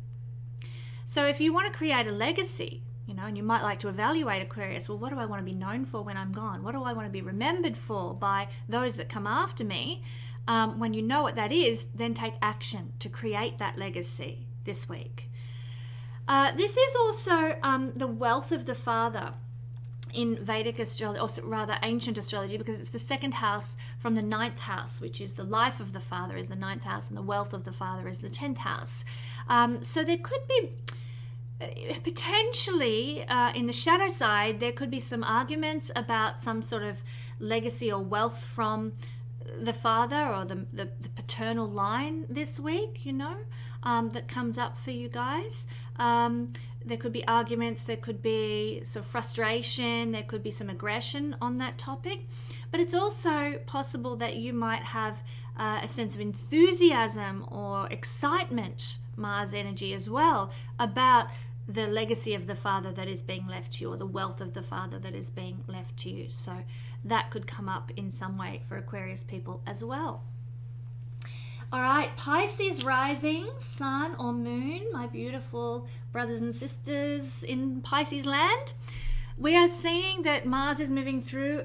So if you want to create a legacy, and you might like to evaluate, Aquarius, well, what do I want to be known for when I'm gone? What do I want to be remembered for by those that come after me? When you know what that is, then take action to create that legacy this week. This is also the wealth of the father in Vedic astrology, or rather ancient astrology, because it's the second house from the 9th house, which is the life of the father is the 9th house, and the wealth of the father is the 10th house. So there could be potentially in the shadow side, there could be some arguments about some sort of legacy or wealth from the father or the paternal line this week, that comes up for you guys. There could be arguments, there could be some frustration, there could be some aggression on that topic. But it's also possible that you might have a sense of enthusiasm or excitement, Mars energy as well, about the legacy of the father that is being left to you, or the wealth of the father that is being left to you. So that could come up in some way for Aquarius people as well. All right, Pisces rising, sun or moon, my beautiful brothers and sisters in Pisces land. We are seeing that Mars is moving through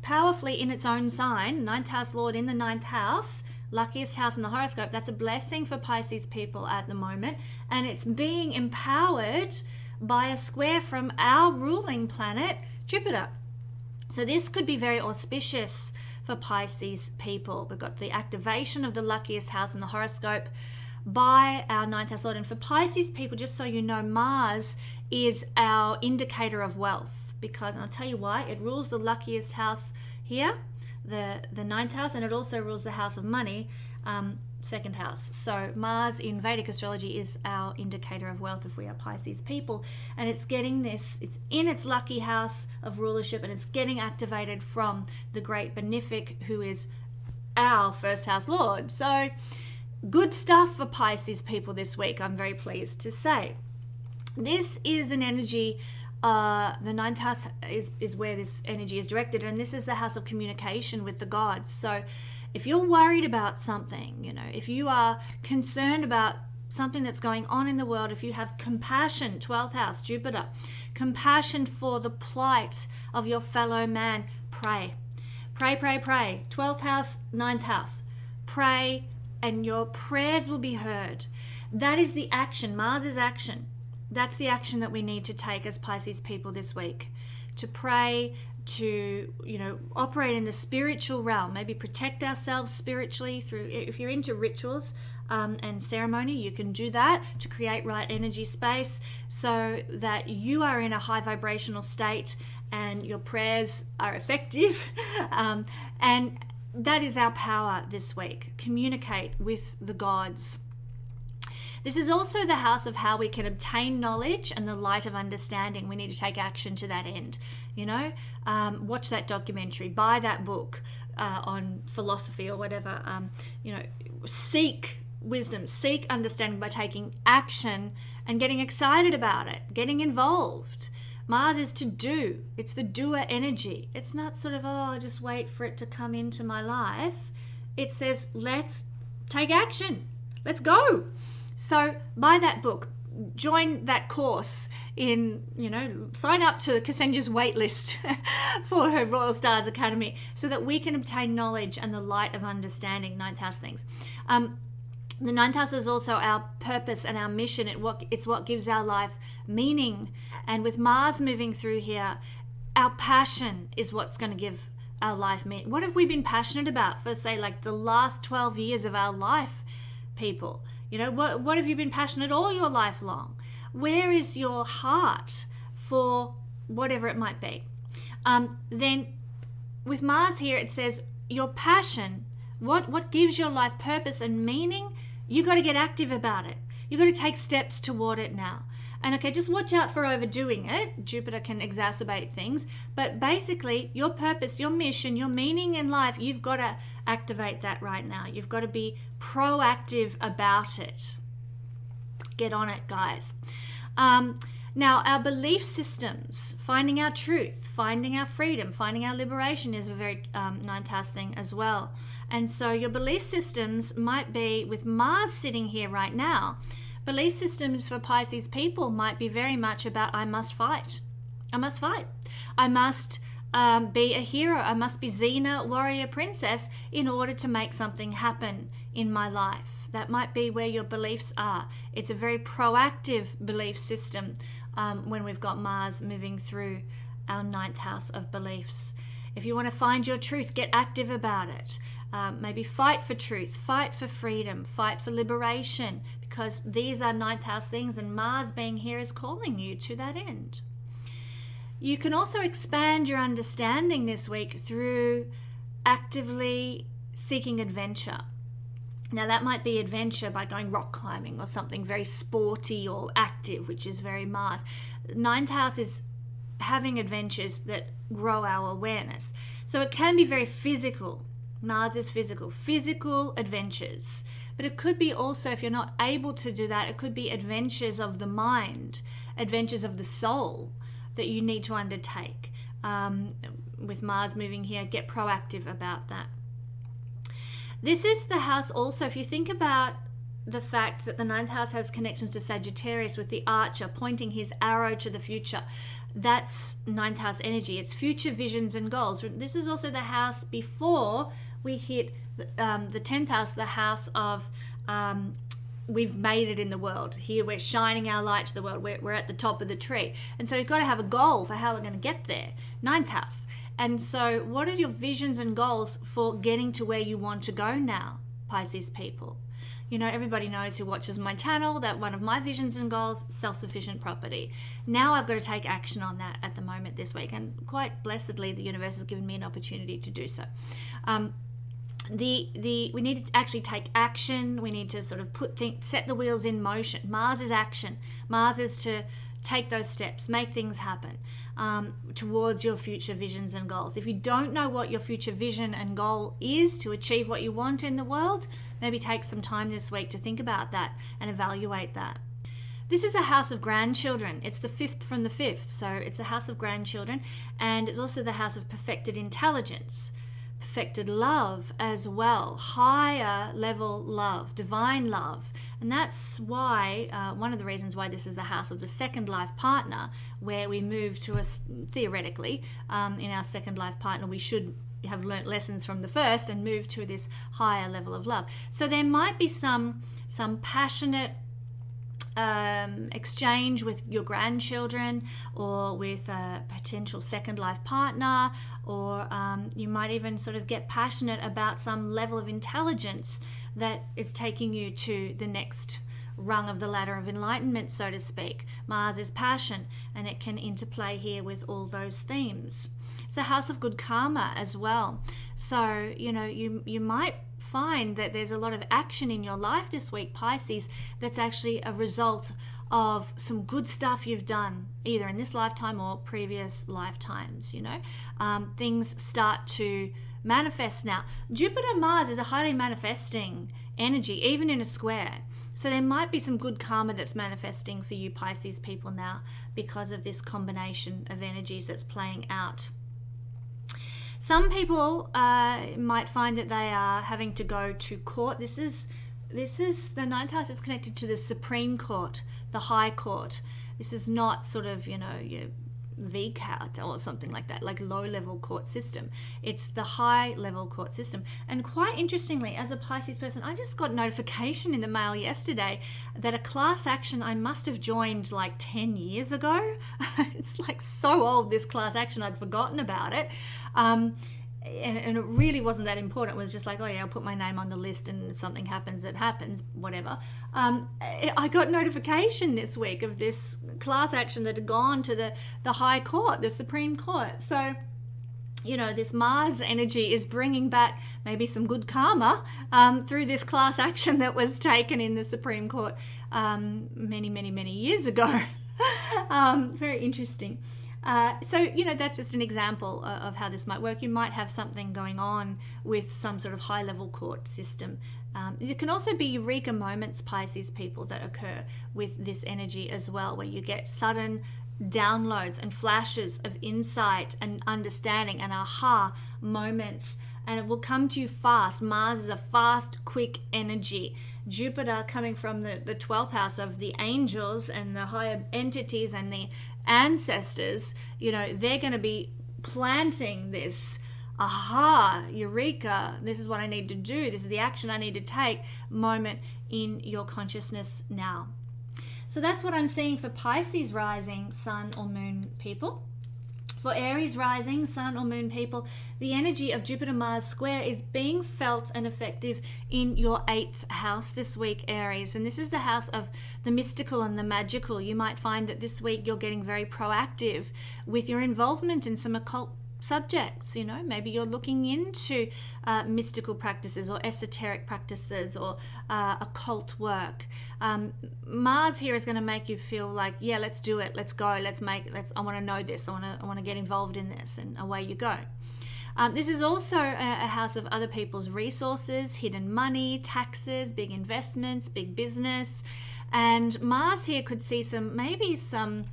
powerfully in its own sign, ninth house lord in the ninth house, luckiest house in the horoscope. That's a blessing for Pisces people at the moment, and it's being empowered by a square from our ruling planet, Jupiter. So this could be very auspicious for Pisces people. We've got the activation of the luckiest house in the horoscope by our ninth house lord. And for Pisces people, just so you know, Mars is our indicator of wealth, because, and I'll tell you why, it rules the luckiest house here, the ninth house, and it also rules the house of money, second house. So Mars in Vedic astrology is our indicator of wealth if we are Pisces people, and it's getting this, it's in its lucky house of rulership, and it's getting activated from the great benefic, who is our first house lord. So good stuff for Pisces people this week, I'm very pleased to say. This is an energy, the ninth house is where this energy is directed, and this is the house of communication with the gods. So if you're worried about something, you know, if you are concerned about something that's going on in the world, if you have compassion, 12th house, Jupiter, compassion for the plight of your fellow man, pray. Pray, pray, pray. 12th house, 9th house. Pray, and your prayers will be heard. That is the action. Mars is action. That's the action that we need to take as Pisces people this week. To pray, to, you know, operate in the spiritual realm, maybe protect ourselves spiritually through, if you're into rituals and ceremony, you can do that to create right energy space so that you are in a high vibrational state and your prayers are effective. And that is our power this week. Communicate with the gods. This is also the house of how we can obtain knowledge and the light of understanding. We need to take action to that end. You know, watch that documentary, buy that book on philosophy or whatever. You know, seek wisdom, seek understanding by taking action and getting excited about it, getting involved. Mars is to do. It's the doer energy. It's not sort of, oh, just wait for it to come into my life. It says, let's take action. Let's go. So buy that book, join that course in, you know, sign up to Kesenya's wait list for her Royal Stars Academy so that we can obtain knowledge and the light of understanding, ninth house things. The ninth house is also our purpose and our mission. It's what gives our life meaning. And with Mars moving through here, our passion is what's going to give our life meaning. What have we been passionate about for, say, like the last 12 years of our life, people? You know, what have you been passionate all your life long? Where is your heart for whatever it might be? Then with Mars here, it says your passion, what gives your life purpose and meaning, you got to get active about it. You got to take steps toward it now. And okay, just watch out for overdoing it. Jupiter can exacerbate things. But basically, your purpose, your mission, your meaning in life, you've got to activate that right now. You've got to be proactive about it. Get on it, guys. Now, our belief systems, finding our truth, finding our freedom, finding our liberation is a very ninth house thing as well. And so your belief systems might be, with Mars sitting here right now, belief systems for Pisces people might be very much about, I must fight. I must fight. I must be a hero. I must be Xena, warrior, princess, in order to make something happen in my life. That might be where your beliefs are. It's a very proactive belief system when we've got Mars moving through our ninth house of beliefs. If you want to find your truth, get active about it. Maybe fight for truth, fight for freedom, fight for liberation, because these are ninth house things, and Mars being here is calling you to that end. You can also expand your understanding this week through actively seeking adventure. Now that might be adventure by going rock climbing or something very sporty or active, which is very Mars. Ninth house is having adventures that grow our awareness. So it can be very physical. Mars is physical adventures. But it could be also, if you're not able to do that, it could be adventures of the mind, adventures of the soul that you need to undertake. With Mars moving here, get proactive about that. This is the house also, if you think about the fact that the ninth house has connections to Sagittarius with the archer pointing his arrow to the future. That's ninth house energy. It's future visions and goals. This is also the house before we hit the 10th house, the house of we've made it in the world. Here we're shining our light to the world. We're at the top of the tree. And so you've got to have a goal for how we're going to get there. Ninth house. And so what are your visions and goals for getting to where you want to go now, Pisces people? You know, everybody knows who watches my channel that one of my visions and goals, self-sufficient property. Now I've got to take action on that at the moment this week. And quite blessedly, the universe has given me an opportunity to do so. We need to actually take action. We need to sort of set the wheels in motion. Mars is action. Mars is to take those steps, make things happen towards your future visions and goals. If you don't know what your future vision and goal is to achieve what you want in the world, maybe take some time this week to think about that and evaluate that. This is a house of grandchildren. It's the 5th from the 5th, so it's a house of grandchildren, and it's also the house of perfected intelligence, perfected love as well, higher level love, divine love. And that's why, one of the reasons why this is the house of the second life partner, where we move to theoretically, in our second life partner, we should have learnt lessons from the first and move to this higher level of love. So there might be some passionate exchange with your grandchildren or with a potential second life partner, or you might even sort of get passionate about some level of intelligence that is taking you to the next rung of the ladder of enlightenment, so to speak. Mars is passion, and it can interplay here with all those themes. It's a house of good karma as well. So, you know, you might find that there's a lot of action in your life this week, Pisces, that's actually a result of some good stuff you've done, either in this lifetime or previous lifetimes, you know. Things start to manifest now. Jupiter-Mars is a highly manifesting energy, even in a square. So there might be some good karma that's manifesting for you Pisces people now because of this combination of energies that's playing out. Some people might find that they are having to go to court. This is the ninth house is connected to the Supreme Court, the High Court. This is not sort of, you know, your VCAT or something like that, like low-level court system. It's the high-level court system. And quite interestingly, as a Pisces person, I just got notification in the mail yesterday that a class action I must have joined like 10 years ago. It's like so old, this class action, I'd forgotten about it. And it really wasn't that important. It was just like, oh yeah, I'll put my name on the list, and if something happens, it happens, whatever. I got notification this week of this class action that had gone to the High Court, the Supreme Court. So, you know, this Mars energy is bringing back maybe some good karma through this class action that was taken in the Supreme Court many years ago. Very interesting. So, you know, that's just an example of how this might work. You might have something going on with some sort of high-level court system. There can also be eureka moments, Pisces people, that occur with this energy as well, where you get sudden downloads and flashes of insight and understanding and aha moments, and it will come to you fast. Mars is a fast, quick energy. Jupiter coming from the 12th house of the angels and the higher entities and the ancestors, you know, they're going to be planting this aha, eureka, this is what I need to do, this is the action I need to take moment in your consciousness now. So that's what I'm seeing for Pisces rising, sun or moon people. For Aries rising, sun or moon people, the energy of Jupiter-Mars square is being felt and effective in your 8th house this week, Aries. And this is the house of the mystical and the magical. You might find that this week you're getting very proactive with your involvement in some occult subjects. You know, maybe you're looking into mystical practices or esoteric practices or occult work. Mars here is going to make you feel like, yeah, let's do it, let's go, I want to know this, I want to get involved in this, and away you go. This is also a house of other people's resources, hidden money, taxes, big investments, big business. And Mars here could see maybe some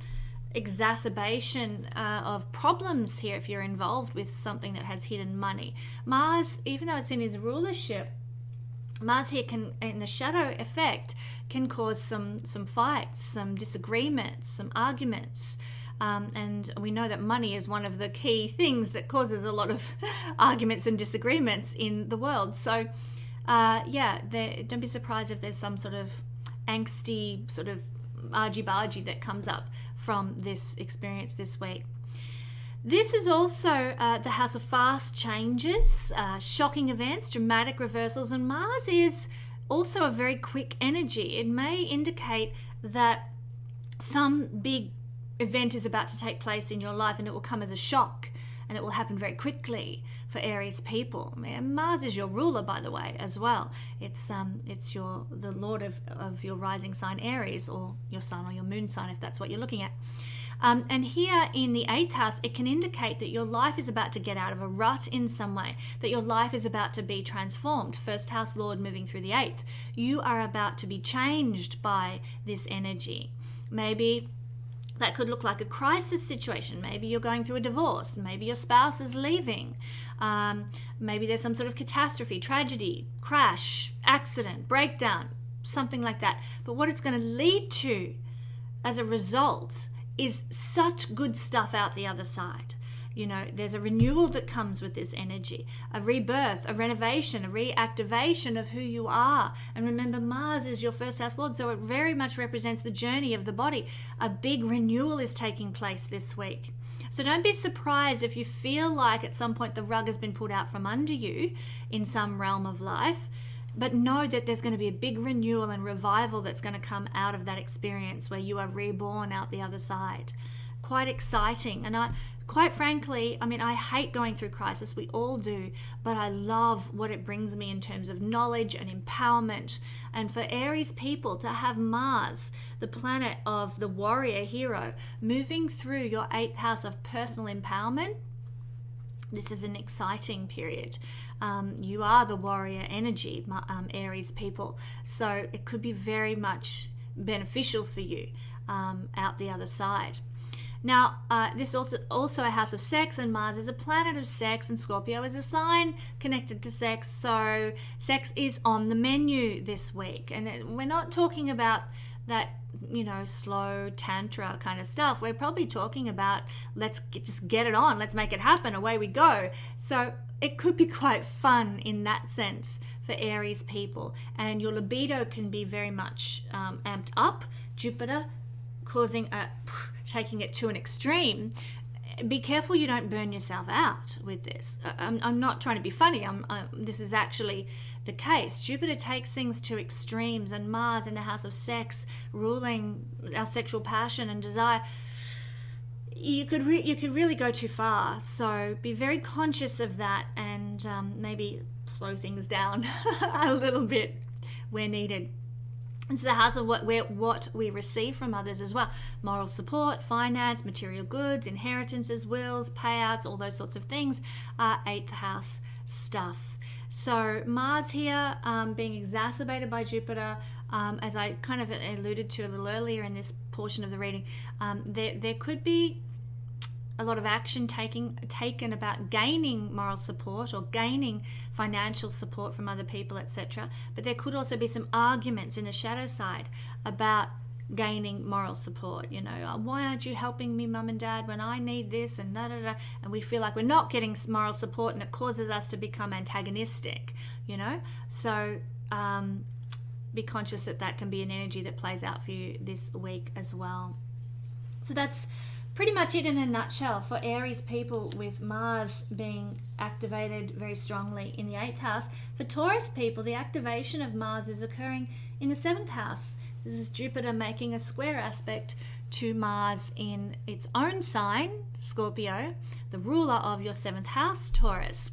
exacerbation of problems here if you're involved with something that has hidden money. Mars, even though it's in his rulership, Mars here can, in the shadow effect, can cause some fights, some disagreements, some arguments. And we know that money is one of the key things that causes a lot of arguments and disagreements in the world. So, don't be surprised if there's some sort of angsty sort of argy-bargy that comes up from this experience this week. This is also the house of fast changes, shocking events, dramatic reversals, and Mars is also a very quick energy. It may indicate that some big event is about to take place in your life and it will come as a shock and it will happen very quickly for Aries people. And Mars is your ruler, by the way, as well. It's the lord of your rising sign Aries, or your sun or your moon sign, if that's what you're looking at. And here in the 8th house, it can indicate that your life is about to get out of a rut in some way, that your life is about to be transformed. 1st house lord moving through the 8th. You are about to be changed by this energy. Maybe that could look like a crisis situation. Maybe you're going through a divorce. Maybe your spouse is leaving. Maybe there's some sort of catastrophe, tragedy, crash, accident, breakdown, something like that. But what it's going to lead to as a result is such good stuff out the other side. You know, there's a renewal that comes with this energy, a rebirth, a renovation, a reactivation of who you are. And remember, Mars is your 1st house lord, so it very much represents the journey of the body. A big renewal is taking place this week. So don't be surprised if you feel like at some point the rug has been pulled out from under you in some realm of life. But know that there's going to be a big renewal and revival that's going to come out of that experience where you are reborn out the other side. Quite exciting. And quite frankly, I hate going through crisis. We all do. But I love what it brings me in terms of knowledge and empowerment. And for Aries people to have Mars, the planet of the warrior hero, moving through your 8th house of personal empowerment, this is an exciting period. You are the warrior energy, Aries people. So it could be very much beneficial for you out the other side. Now, this is also a house of sex, and Mars is a planet of sex, and Scorpio is a sign connected to sex. So sex is on the menu this week. And we're not talking about that, slow tantra kind of stuff. We're probably talking about just get it on, let's make it happen, away we go. So it could be quite fun in that sense for Aries people, and your libido can be very much amped up. Jupiter taking it to an extreme. Be careful you don't burn yourself out with this. I'm not trying to be funny. This is actually the case. Jupiter takes things to extremes, and Mars in the house of sex, ruling our sexual passion and desire, you could really go too far. So be very conscious of that, and maybe slow things down a little bit where needed. It's the house of what we receive from others as well. Moral support, finance, material goods, inheritances, wills, payouts, all those sorts of things are 8th house stuff. So Mars here being exacerbated by Jupiter, as I kind of alluded to a little earlier in this portion of the reading, there could be a lot of action taken about gaining moral support or gaining financial support from other people, etc. But there could also be some arguments in the shadow side about gaining moral support. Why aren't you helping me, mum and dad, when I need this, and da da da. And we feel like we're not getting moral support, and it causes us to become antagonistic. So be conscious that can be an energy that plays out for you this week as well. So that's pretty much it in a nutshell for Aries people, with Mars being activated very strongly in the 8th house. For Taurus people, the activation of Mars is occurring in the 7th house. This is Jupiter making a square aspect to Mars in its own sign, Scorpio, the ruler of your 7th house, Taurus.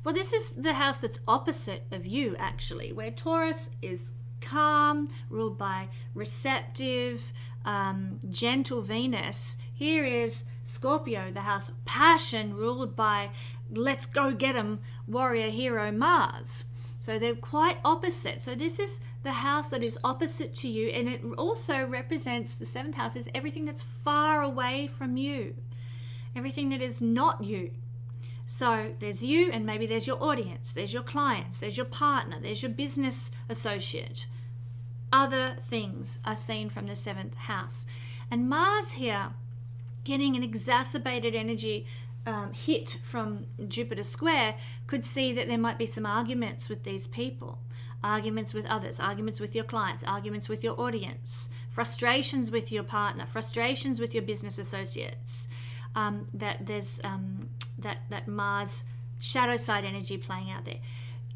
Well, this is the house that's opposite of you, actually, where Taurus is calm, ruled by receptive, gentle Venus. Here is Scorpio, the house of passion, ruled by let's go get 'em, warrior hero Mars. So they're quite opposite. So this is the house that is opposite to you, and it also represents, the 7th house is everything that's far away from you, everything that is not you. So there's you, and maybe there's your audience, there's your clients, there's your partner, there's your business associate. Other things are seen from the 7th house. And Mars here, getting an exacerbated energy hit from Jupiter square, could see that there might be some arguments with these people, arguments with others, arguments with your clients, arguments with your audience, frustrations with your partner, frustrations with your business associates. That there's that Mars shadow side energy playing out there.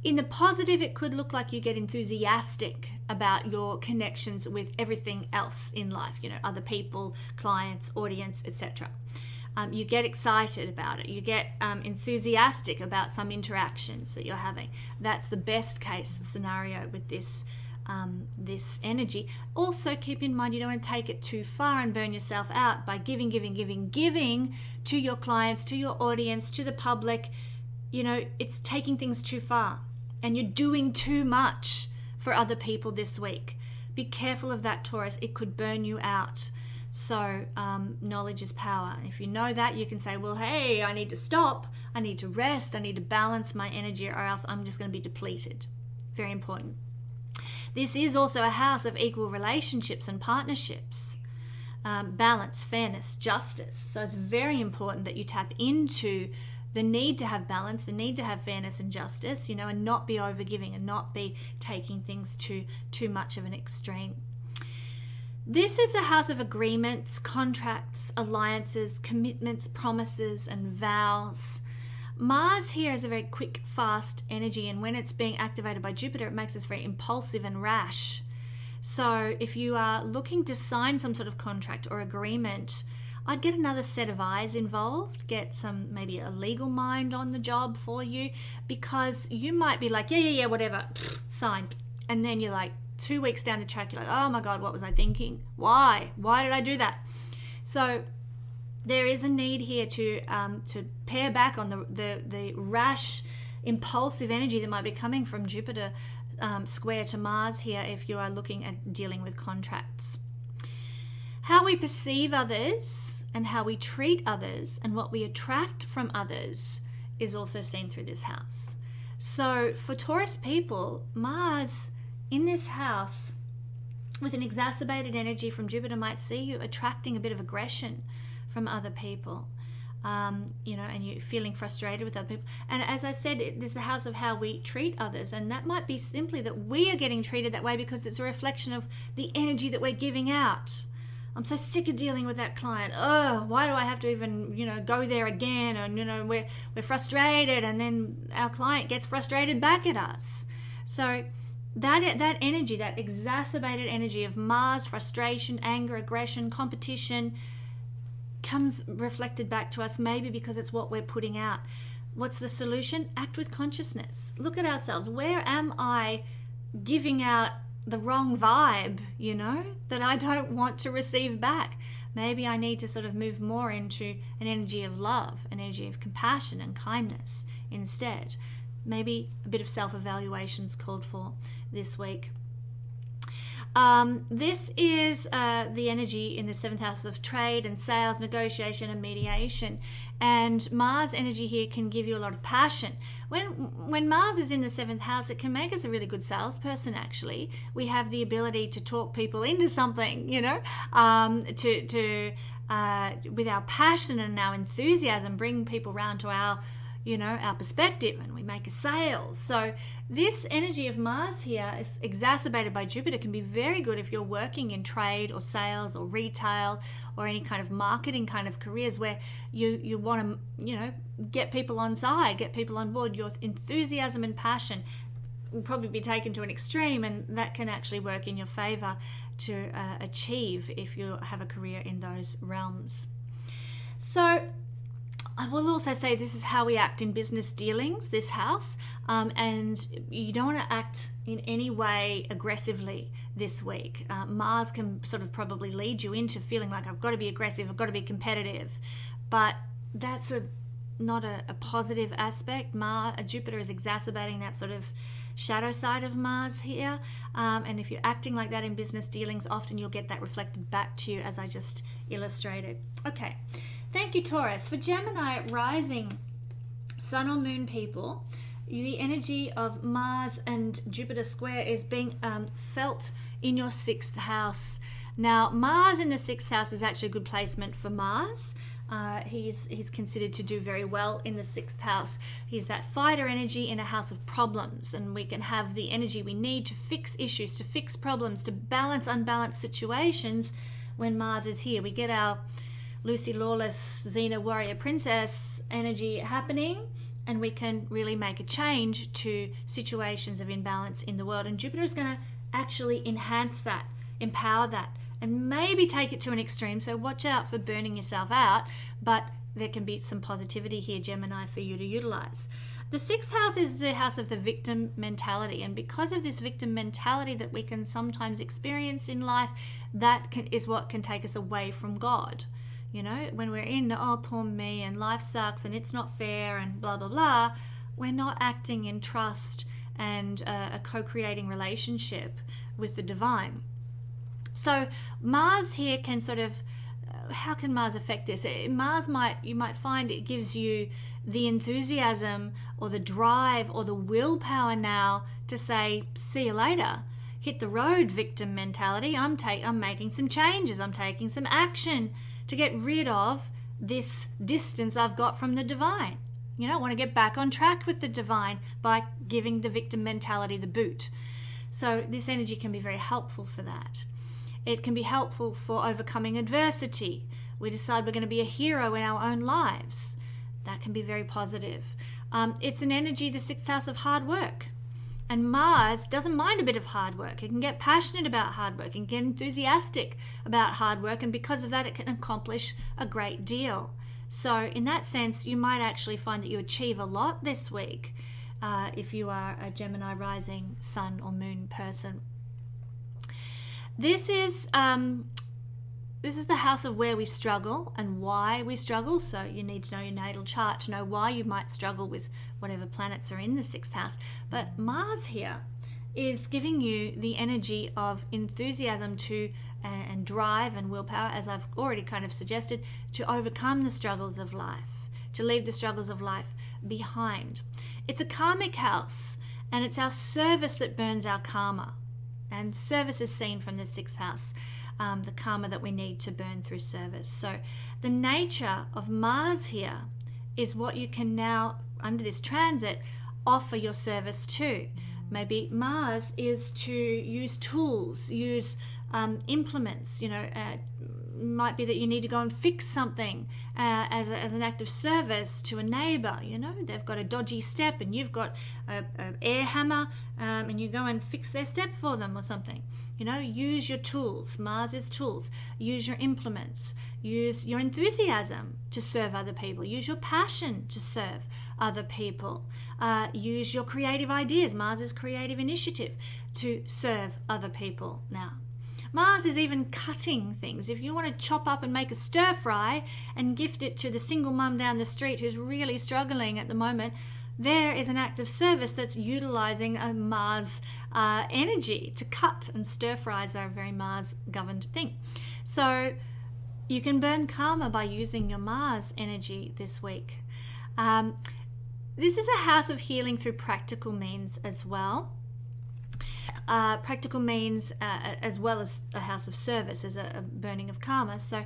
In the positive, it could look like you get enthusiastic about your connections with everything else in life, other people, clients, audience, etc. You get excited about it. You get enthusiastic about some interactions that you're having. That's the best case scenario with this energy. Also, keep in mind, you don't want to take it too far and burn yourself out by giving to your clients, to your audience, to the public. It's taking things too far, and you're doing too much for other people this week. Be careful of that, Taurus. It could burn you out. So knowledge is power. If you know that, you can say, well, hey, I need to stop. I need to rest. I need to balance my energy, or else I'm just going to be depleted. Very important. This is also a house of equal relationships and partnerships. Balance, fairness, justice. So it's very important that you tap into the need to have balance, the need to have fairness and justice, and not be overgiving and not be taking things to too much of an extreme. This is a house of agreements, contracts, alliances, commitments, promises, and vows. Mars here is a very quick, fast energy, and when it's being activated by Jupiter, it makes us very impulsive and rash. So if you are looking to sign some sort of contract or agreement, I'd get another set of eyes involved, get maybe a legal mind on the job for you, because you might be like, yeah, whatever, sign. And then you're like, 2 weeks down the track, you're like, oh my God, what was I thinking? Why did I do that? So there is a need here to pare back on the rash, impulsive energy that might be coming from Jupiter square to Mars here if you are looking at dealing with contracts. How we perceive others and how we treat others and what we attract from others is also seen through this house. So for Taurus people, Mars in this house with an exacerbated energy from Jupiter might see you attracting a bit of aggression from other people, and you're feeling frustrated with other people. And as I said, this is the house of how we treat others, and that might be simply that we are getting treated that way because it's a reflection of the energy that we're giving out. I'm so sick of dealing with that client. Oh, why do I have to even, go there again? And, we're frustrated, and then our client gets frustrated back at us. So that energy, that exacerbated energy of Mars, frustration, anger, aggression, competition, comes reflected back to us, maybe because it's what we're putting out. What's the solution? Act with consciousness. Look at ourselves. Where am I giving out the wrong vibe, that I don't want to receive back? Maybe I need to sort of move more into an energy of love, an energy of compassion and kindness instead. Maybe a bit of self-evaluation is called for this week. This is the energy in the 7th house of trade and sales, negotiation and mediation. And Mars energy here can give you a lot of passion. When Mars is in the 7th house, it can make us a really good salesperson, actually. We have the ability to talk people into something, with our passion and our enthusiasm, bring people around to our perspective, and we make a sale. So this energy of Mars here is exacerbated by Jupiter, can be very good if you're working in trade or sales or retail or any kind of marketing kind of careers where you want to, get people on side, get people on board. Your enthusiasm and passion will probably be taken to an extreme, and that can actually work in your favor to achieve if you have a career in those realms. So I will also say this is how we act in business dealings, this house, and you don't want to act in any way aggressively this week. Mars can sort of probably lead you into feeling like I've got to be aggressive, I've got to be competitive, but that's not a positive aspect. Jupiter is exacerbating that sort of shadow side of Mars here, and if you're acting like that in business dealings, often you'll get that reflected back to you, as I just illustrated. Okay. Thank you, Taurus. For Gemini rising, Sun or Moon people, the energy of Mars and Jupiter square is being felt in your 6th house. Now, Mars in the 6th house is actually a good placement for Mars. He's considered to do very well in the 6th house. He's that fighter energy in a house of problems, and we can have the energy we need to fix issues, to fix problems, to balance unbalanced situations when Mars is here. We get our Lucy Lawless, Xena warrior princess energy happening, and we can really make a change to situations of imbalance in the world. And Jupiter is going to actually enhance that, empower that, and maybe take it to an extreme. So watch out for burning yourself out, but there can be some positivity here, Gemini, for you to utilize. The 6th house is the house of the victim mentality, and because of this victim mentality that we can sometimes experience in life, is what can take us away from God. You know, when we're in, oh, poor me, and life sucks, and it's not fair, and blah, blah, blah, we're not acting in trust and a co-creating relationship with the divine. So Mars here can sort of, how can Mars affect this? You might find it gives you the enthusiasm or the drive or the willpower now to say, see you later. Hit the road, victim mentality. I'm making some changes. I'm taking some action to get rid of this distance I've got from the divine. You know, I want to get back on track with the divine by giving the victim mentality the boot. So this energy can be very helpful for that. It can be helpful for overcoming adversity. We decide we're going to be a hero in our own lives. That can be very positive. It's an energy, the 6th house, of hard work. And Mars doesn't mind a bit of hard work. It can get passionate about hard work and get enthusiastic about hard work. And because of that, it can accomplish a great deal. So in that sense, you might actually find that you achieve a lot this week if you are a Gemini rising, sun or moon person. This is the house of where we struggle and why we struggle. So you need to know your natal chart to know why you might struggle with whatever planets are in the 6th house. But Mars here is giving you the energy of enthusiasm and drive and willpower, as I've already kind of suggested, to overcome the struggles of life, to leave the struggles of life behind. It's a karmic house, and it's our service that burns our karma. And service is seen from the 6th house, the karma that we need to burn through service. So the nature of Mars here is what you can now, under this transit, offer your service to. Maybe Mars is to use tools, use implements. You know, might be that you need to go and fix something as an act of service to a neighbor. You know, they've got a dodgy step and you've got an air hammer, and you go and fix their step for them or something. You know, use your tools. Mars is tools. Use your implements. Use your enthusiasm to serve other people. Use your passion to serve other people. Use your creative ideas. Mars is creative initiative to serve other people now. Mars is even cutting things. If you want to chop up and make a stir fry and gift it to the single mum down the street who's really struggling at the moment, there is an act of service that's utilizing a Mars energy to cut, and stir fries are a very Mars governed thing. So you can burn karma by using your Mars energy this week. This is a house of healing through practical means as well. Practical means as well as a house of service, as a burning of karma. So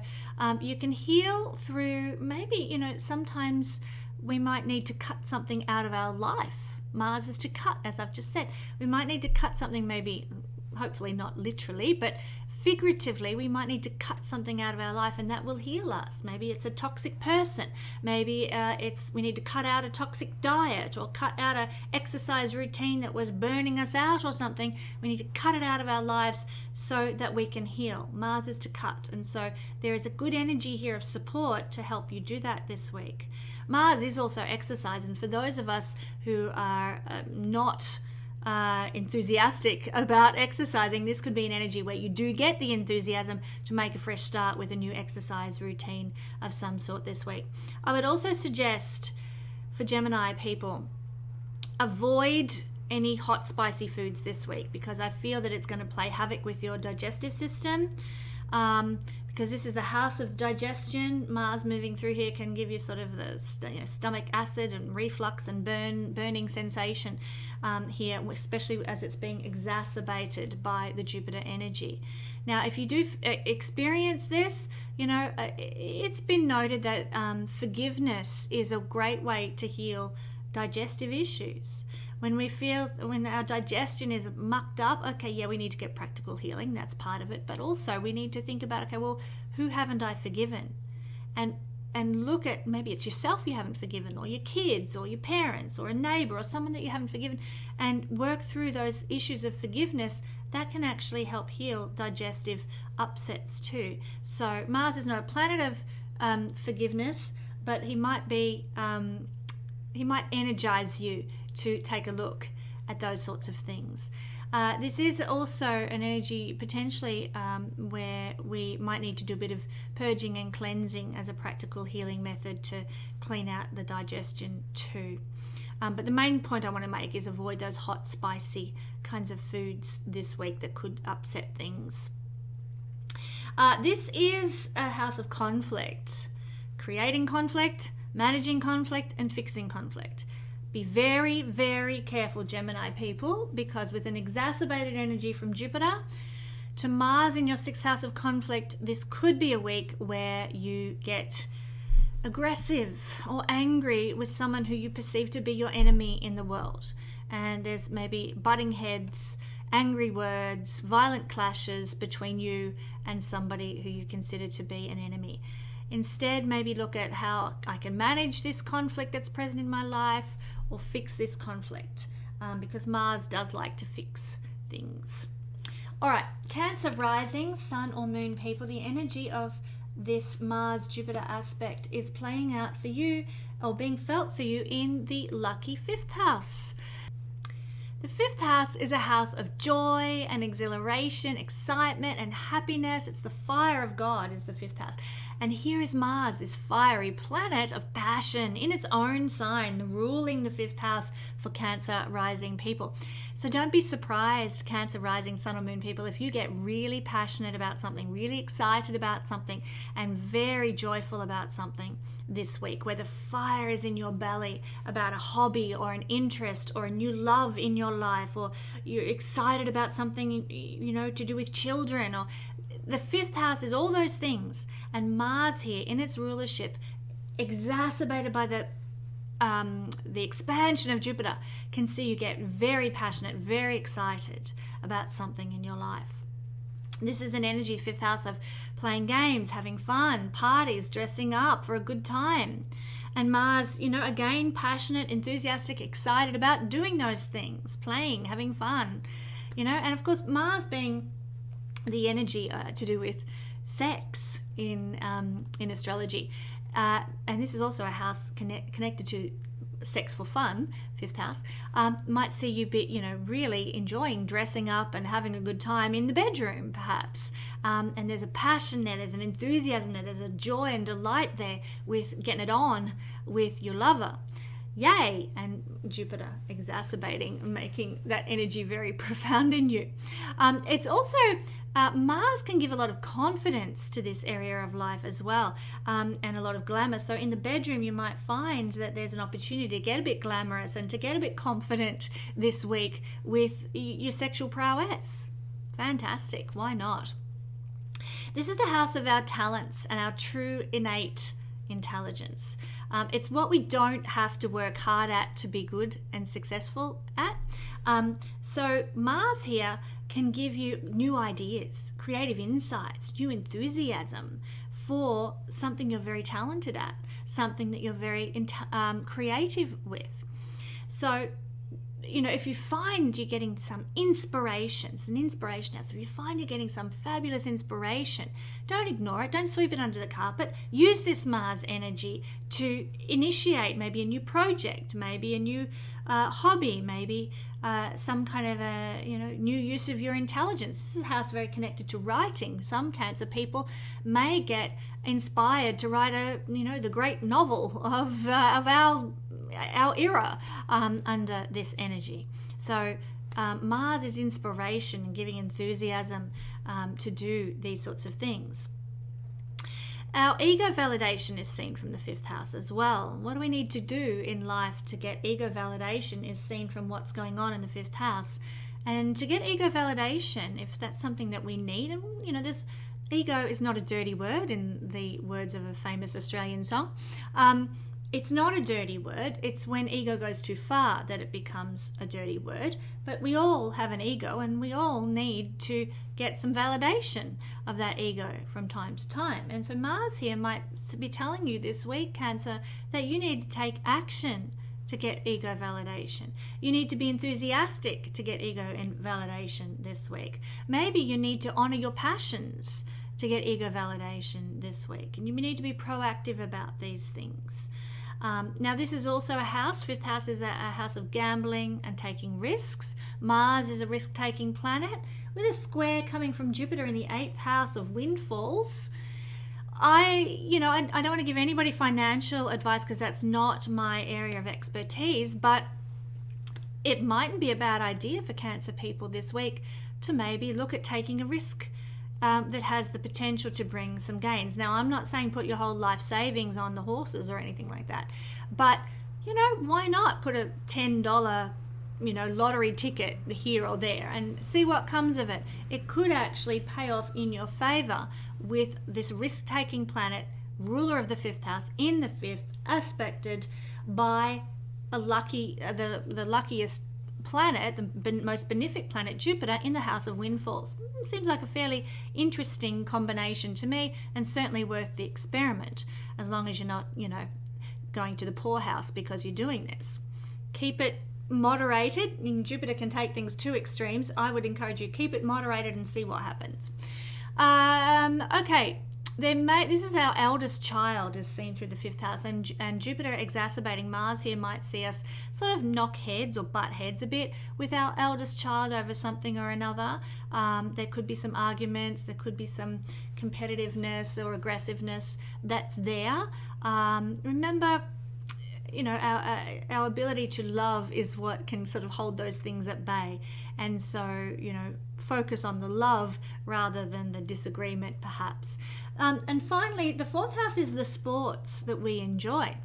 you can heal through, maybe, you know, sometimes we might need to cut something out of our life. Mars is to cut, as I've just said. We might need to cut something, maybe, hopefully not literally, but figuratively, we might need to cut something out of our life, and that will heal us. Maybe it's a toxic person. Maybe we need to cut out a toxic diet, or cut out an exercise routine that was burning us out or something. We need to cut it out of our lives so that we can heal. Mars is to cut, and so there is a good energy here of support to help you do that this week. Mars is also exercise, and for those of us who are not enthusiastic about exercising, this could be an energy where you do get the enthusiasm to make a fresh start with a new exercise routine of some sort this week. I would also suggest for Gemini people, avoid any hot spicy foods this week, because I feel that it's going to play havoc with your digestive system, because this is the house of digestion. Mars moving through here can give you sort of the stomach acid and reflux and burning sensation here, especially as it's being exacerbated by the Jupiter energy. Now, if you do experience this, it's been noted that forgiveness is a great way to heal digestive issues. When our digestion is mucked up, okay, yeah, we need to get practical healing. That's part of it. But also we need to think about, okay, well, who haven't I forgiven? And look at, maybe it's yourself you haven't forgiven, or your kids, or your parents, or a neighbor, or someone that you haven't forgiven, and work through those issues of forgiveness. That can actually help heal digestive upsets too. So Mars is not a planet of forgiveness, but he might energize you to take a look at those sorts of things. This is also an energy potentially where we might need to do a bit of purging and cleansing as a practical healing method to clean out the digestion too. But the main point I want to make is avoid those hot, spicy kinds of foods this week that could upset things. This is a house of conflict, creating conflict, managing conflict, and fixing conflict. Be very, very careful, Gemini people, because with an exacerbated energy from Jupiter to Mars in your 6th house of conflict, this could be a week where you get aggressive or angry with someone who you perceive to be your enemy in the world. And there's maybe butting heads, angry words, violent clashes between you and somebody who you consider to be an enemy. Instead, maybe look at how I can manage this conflict that's present in my life, or fix this conflict, because Mars does like to fix things. All right, Cancer rising, Sun or Moon people, the energy of this Mars-Jupiter aspect is playing out for you, or being felt for you, in the lucky 5th house. The 5th house is a house of joy and exhilaration, excitement and happiness. It's the fire of God is the 5th house. And here is Mars, this fiery planet of passion in its own sign, ruling the 5th house for Cancer rising people. So don't be surprised, Cancer rising, Sun or Moon people, if you get really passionate about something, really excited about something, and very joyful about something this week, where the fire is in your belly about a hobby or an interest or a new love in your life, or you're excited about something, to do with children, or the 5th house is all those things. And Mars here in its rulership, exacerbated by the expansion of Jupiter, can see you get very passionate, very excited about something in your life. This is an energy, 5th house, of playing games, having fun, parties, dressing up for a good time. And Mars, again, passionate, enthusiastic, excited about doing those things, playing, having fun, and of course Mars being the energy to do with sex in astrology. And this is also a house connected to sex for fun, 5th house, might see you be, really enjoying dressing up and having a good time in the bedroom, perhaps. And there's a passion there, there's an enthusiasm there, there's a joy and delight there with getting it on with your lover. Yay! And Jupiter exacerbating, making that energy very profound in you. It's also, Mars can give a lot of confidence to this area of life as well, and a lot of glamour. So in the bedroom, you might find that there's an opportunity to get a bit glamorous and to get a bit confident this week with your sexual prowess. Fantastic. Why not? This is the house of our talents and our true innate intelligence. It's what we don't have to work hard at to be good and successful at. So Mars here can give you new ideas, creative insights, new enthusiasm for something you're very talented at, something that you're very creative with. So, if you find you're getting some inspiration, it's an inspiration house. If you find you're getting some fabulous inspiration, don't ignore it. Don't sweep it under the carpet. Use this Mars energy to initiate maybe a new project, maybe a new hobby, maybe some kind of a new use of your intelligence. This is a house very connected to writing. Some Cancer people may get inspired to write the great novel of our era under this energy. So Mars is inspiration and giving enthusiasm to do these sorts of things. Our ego validation is seen from the 5th house as well. What do we need to do in life to get ego validation is seen from what's going on in the 5th house. And to get ego validation, if that's something that we need, and this ego is not a dirty word in the words of a famous Australian song. It's not a dirty word. It's when ego goes too far that it becomes a dirty word. But we all have an ego, and we all need to get some validation of that ego from time to time. And so Mars here might be telling you this week, Cancer, that you need to take action to get ego validation. You need to be enthusiastic to get ego validation this week. Maybe you need to honor your passions to get ego validation this week. And you need to be proactive about these things. Now, this is also a house. 5th house is a house of gambling and taking risks. Mars is a risk-taking planet with a square coming from Jupiter in the 8th house of windfalls. I don't want to give anybody financial advice because that's not my area of expertise, but it mightn't be a bad idea for Cancer people this week to maybe look at taking a risk that has the potential to bring some gains. Now, I'm not saying put your whole life savings on the horses or anything like that, but why not put a $10 lottery ticket here or there and see what comes of it. It could actually pay off in your favor with this risk-taking planet, ruler of the 5th house, in the 5th, aspected by the luckiest planet, the most benefic planet, Jupiter, in the house of windfalls. Seems like a fairly interesting combination to me, and certainly worth the experiment, as long as you're not, going to the poorhouse because you're doing this. Keep it moderated. Jupiter can take things to extremes. I would encourage you, keep it moderated and see what happens. Okay. This is our eldest child is seen through the 5th house, and Jupiter exacerbating Mars here might see us sort of knock heads or butt heads a bit with our eldest child over something or another. There could be some arguments, there could be some competitiveness or aggressiveness that's there. Remember, our ability to love is what can sort of hold those things at bay. And so, focus on the love rather than the disagreement, perhaps. And finally, the 4th house is the sports that we enjoy.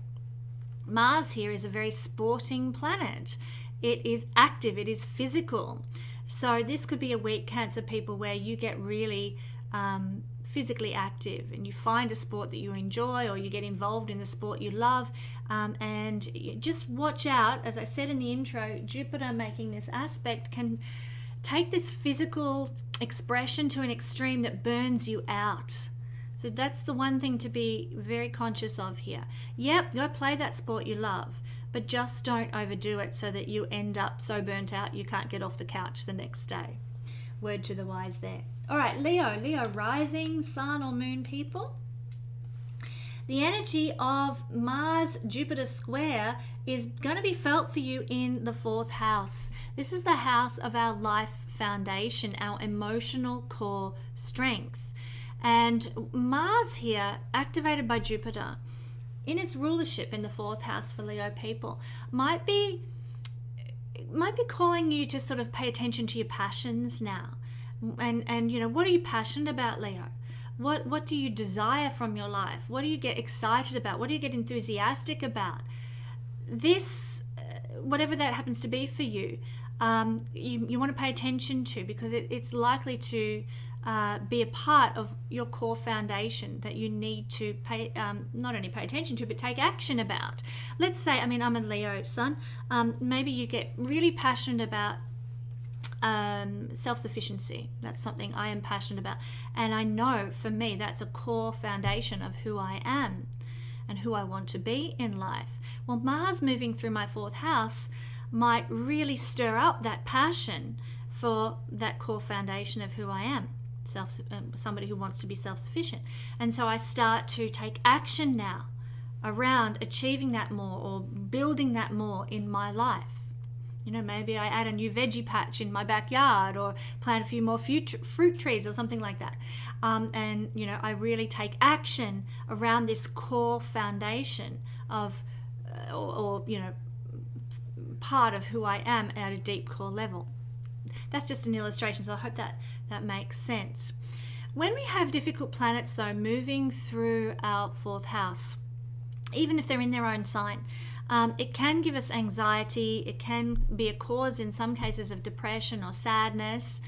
Mars here is a very sporting planet. It is active, it is physical. So this could be a week, Cancer people, where you get really physically active and you find a sport that you enjoy, or you get involved in the sport you love, and you just watch out. As I said in the intro, Jupiter making this aspect can take this physical expression to an extreme that burns you out. So that's the one thing to be very conscious of here. Yep, go play that sport you love, but just don't overdo it so that you end up so burnt out you can't get off the couch the next day. Word to the wise there. All right, Leo rising, sun or moon people. The energy of Mars-Jupiter square is going to be felt for you in the 4th house. This is the house of our life foundation, our emotional core strength. And Mars here, activated by Jupiter, in its rulership in the 4th house for Leo people, might be calling you to sort of pay attention to your passions now. And what are you passionate about, Leo? What do you desire from your life? What do you get excited about? What do you get enthusiastic about? This, whatever that happens to be for you, you want to pay attention to, because it's likely to be a part of your core foundation that you need to not only pay attention to, but take action about. Let's say, I'm a Leo sun. Maybe you get really passionate about self-sufficiency. That's something I am passionate about, and I know for me that's a core foundation of who I am and who I want to be in life. Well, Mars moving through my 4th house might really stir up that passion for that core foundation of who I am, somebody who wants to be self-sufficient. And so I start to take action now around achieving that more, or building that more in my life. Maybe I add a new veggie patch in my backyard, or plant a few more fruit trees or something like that. And I really take action around this core foundation of, part of who I am at a deep core level. That's just an illustration, so I hope that makes sense. When we have difficult planets, though, moving through our 4th house, even if they're in their own sign, it can give us anxiety. It can be a cause in some cases of depression or sadness.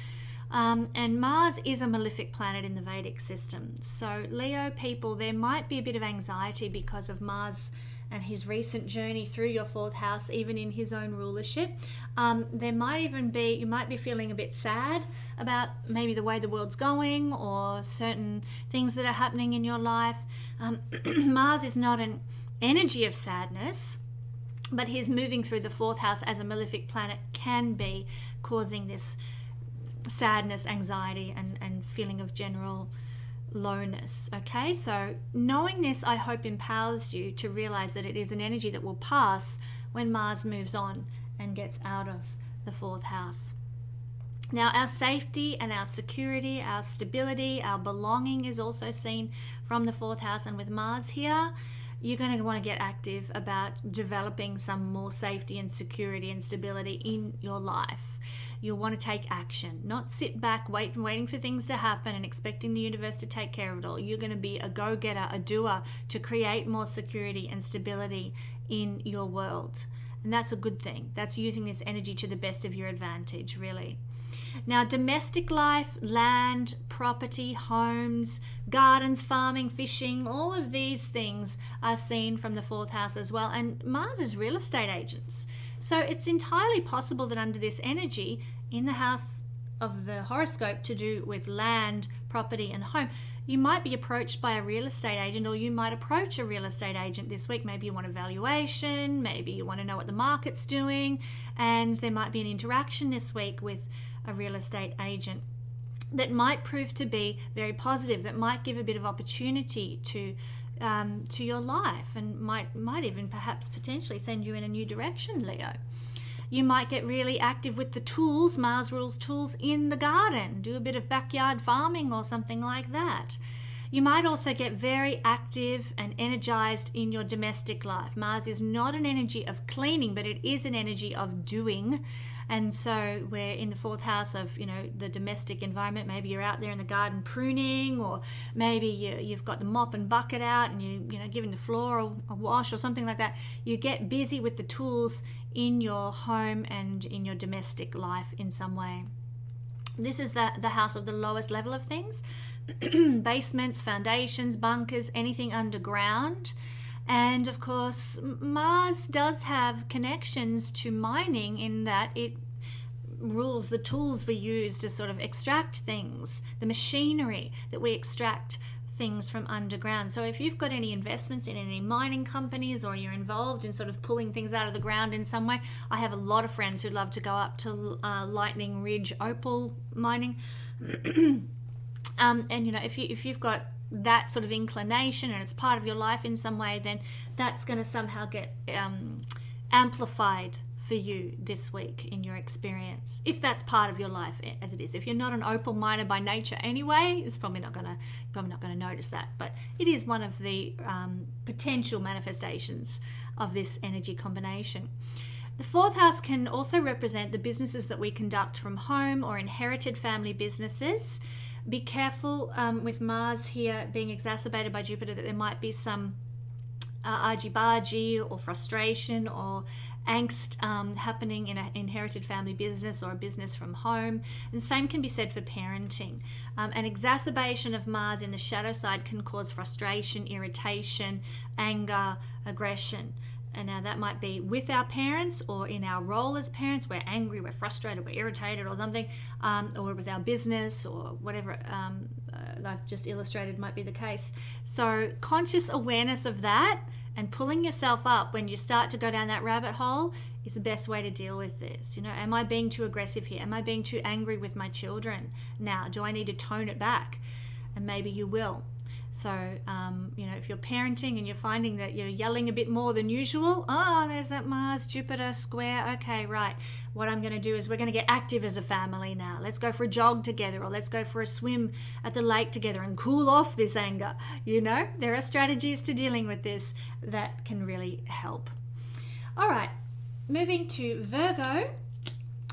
And Mars is a malefic planet in the Vedic system. So Leo people, there might be a bit of anxiety because of Mars and his recent journey through your 4th house, even in his own rulership. There might even be, you might be feeling a bit sad about maybe the way the world's going or certain things that are happening in your life. Mars is not an energy of sadness, but his moving through the 4th house as a malefic planet can be causing this sadness, anxiety, and feeling of general lowness. Okay, so knowing this, I hope, empowers you to realize that it is an energy that will pass when Mars moves on and gets out of the 4th house. Now, our safety and our security, our stability, our belonging is also seen from the 4th house, and with Mars here, you're going to want to get active about developing some more safety and security and stability in your life. You'll want to take action, not sit back waiting for things to happen and expecting the universe to take care of it all. You're going to be a go-getter, a doer to create more security and stability in your world. And that's a good thing. That's using this energy to the best of your advantage, really. Now, domestic life, land, property, homes, gardens, farming, fishing, all of these things are seen from the 4th house as well. And Mars is real estate agents. So it's entirely possible that under this energy, in the house of the horoscope to do with land, property, and home, you might be approached by a real estate agent, or you might approach a real estate agent this week. Maybe you want a valuation, maybe you want to know what the market's doing, and there might be an interaction this week with a real estate agent that might prove to be very positive, that might give a bit of opportunity to your life, and might even perhaps potentially send you in a new direction, Leo. You might get really active with the tools, Mars rules tools, in the garden. Do a bit of backyard farming or something like that. You might also get very active and energized in your domestic life. Mars is not an energy of cleaning, but it is an energy of doing. And so we're in the 4th house of, the domestic environment. Maybe you're out there in the garden pruning, or maybe you've got the mop and bucket out and you're giving the floor a wash or something like that. You get busy with the tools in your home and in your domestic life in some way. This is the house of the lowest level of things. Basements, foundations, bunkers, anything underground. And of course, Mars does have connections to mining in that it rules the tools we use to sort of extract things, the machinery that we extract things from underground. So if you've got any investments in any mining companies, or you're involved in sort of pulling things out of the ground in some way, I have a lot of friends who love to go up to Lightning Ridge opal mining. And if you've got that sort of inclination and it's part of your life in some way, then that's going to somehow get amplified for you this week in your experience, if that's part of your life as it is. If you're not an opal miner by nature anyway, it's probably not going to notice that, but it is one of the potential manifestations of this energy combination. The 4th house can also represent the businesses that we conduct from home or inherited family businesses. Be careful with Mars here being exacerbated by Jupiter that there might be some argy-bargy or frustration or angst happening in an inherited family business or a business from home. And same can be said for parenting. An exacerbation of Mars in the shadow side can cause frustration, irritation, anger, aggression. And now that might be with our parents or in our role as parents. We're angry, we're frustrated, we're irritated or something, or with our business or whatever I've just illustrated might be the case. So conscious awareness of that and pulling yourself up when you start to go down that rabbit hole is the best way to deal with this. Am I being too aggressive here? Am I being too angry with my children now? Do I need to tone it back? And maybe you will. So, if you're parenting and you're finding that you're yelling a bit more than usual, there's that Mars-Jupiter square. Okay, right. What I'm going to do is we're going to get active as a family now. Let's go for a jog together, or let's go for a swim at the lake together and cool off this anger. There are strategies to dealing with this that can really help. All right, moving to Virgo.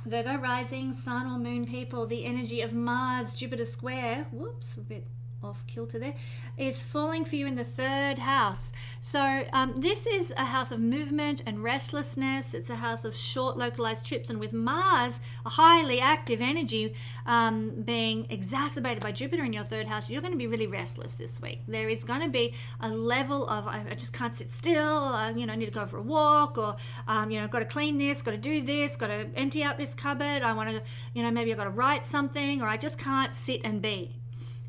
Virgo rising, sun or moon people, the energy of Mars, Jupiter square, whoops, a bit off kilter there, is falling for you in the 3rd house. So this is a house of movement and restlessness. It's a house of short localized trips, and with Mars, a highly active energy, being exacerbated by Jupiter in your 3rd house, you're going to be really restless this week. There is going to be a level of I just can't sit still, I need to go for a walk, or got to clean this, got to do this, got to empty out this cupboard, I want to, maybe I've got to write something, or I just can't sit and be.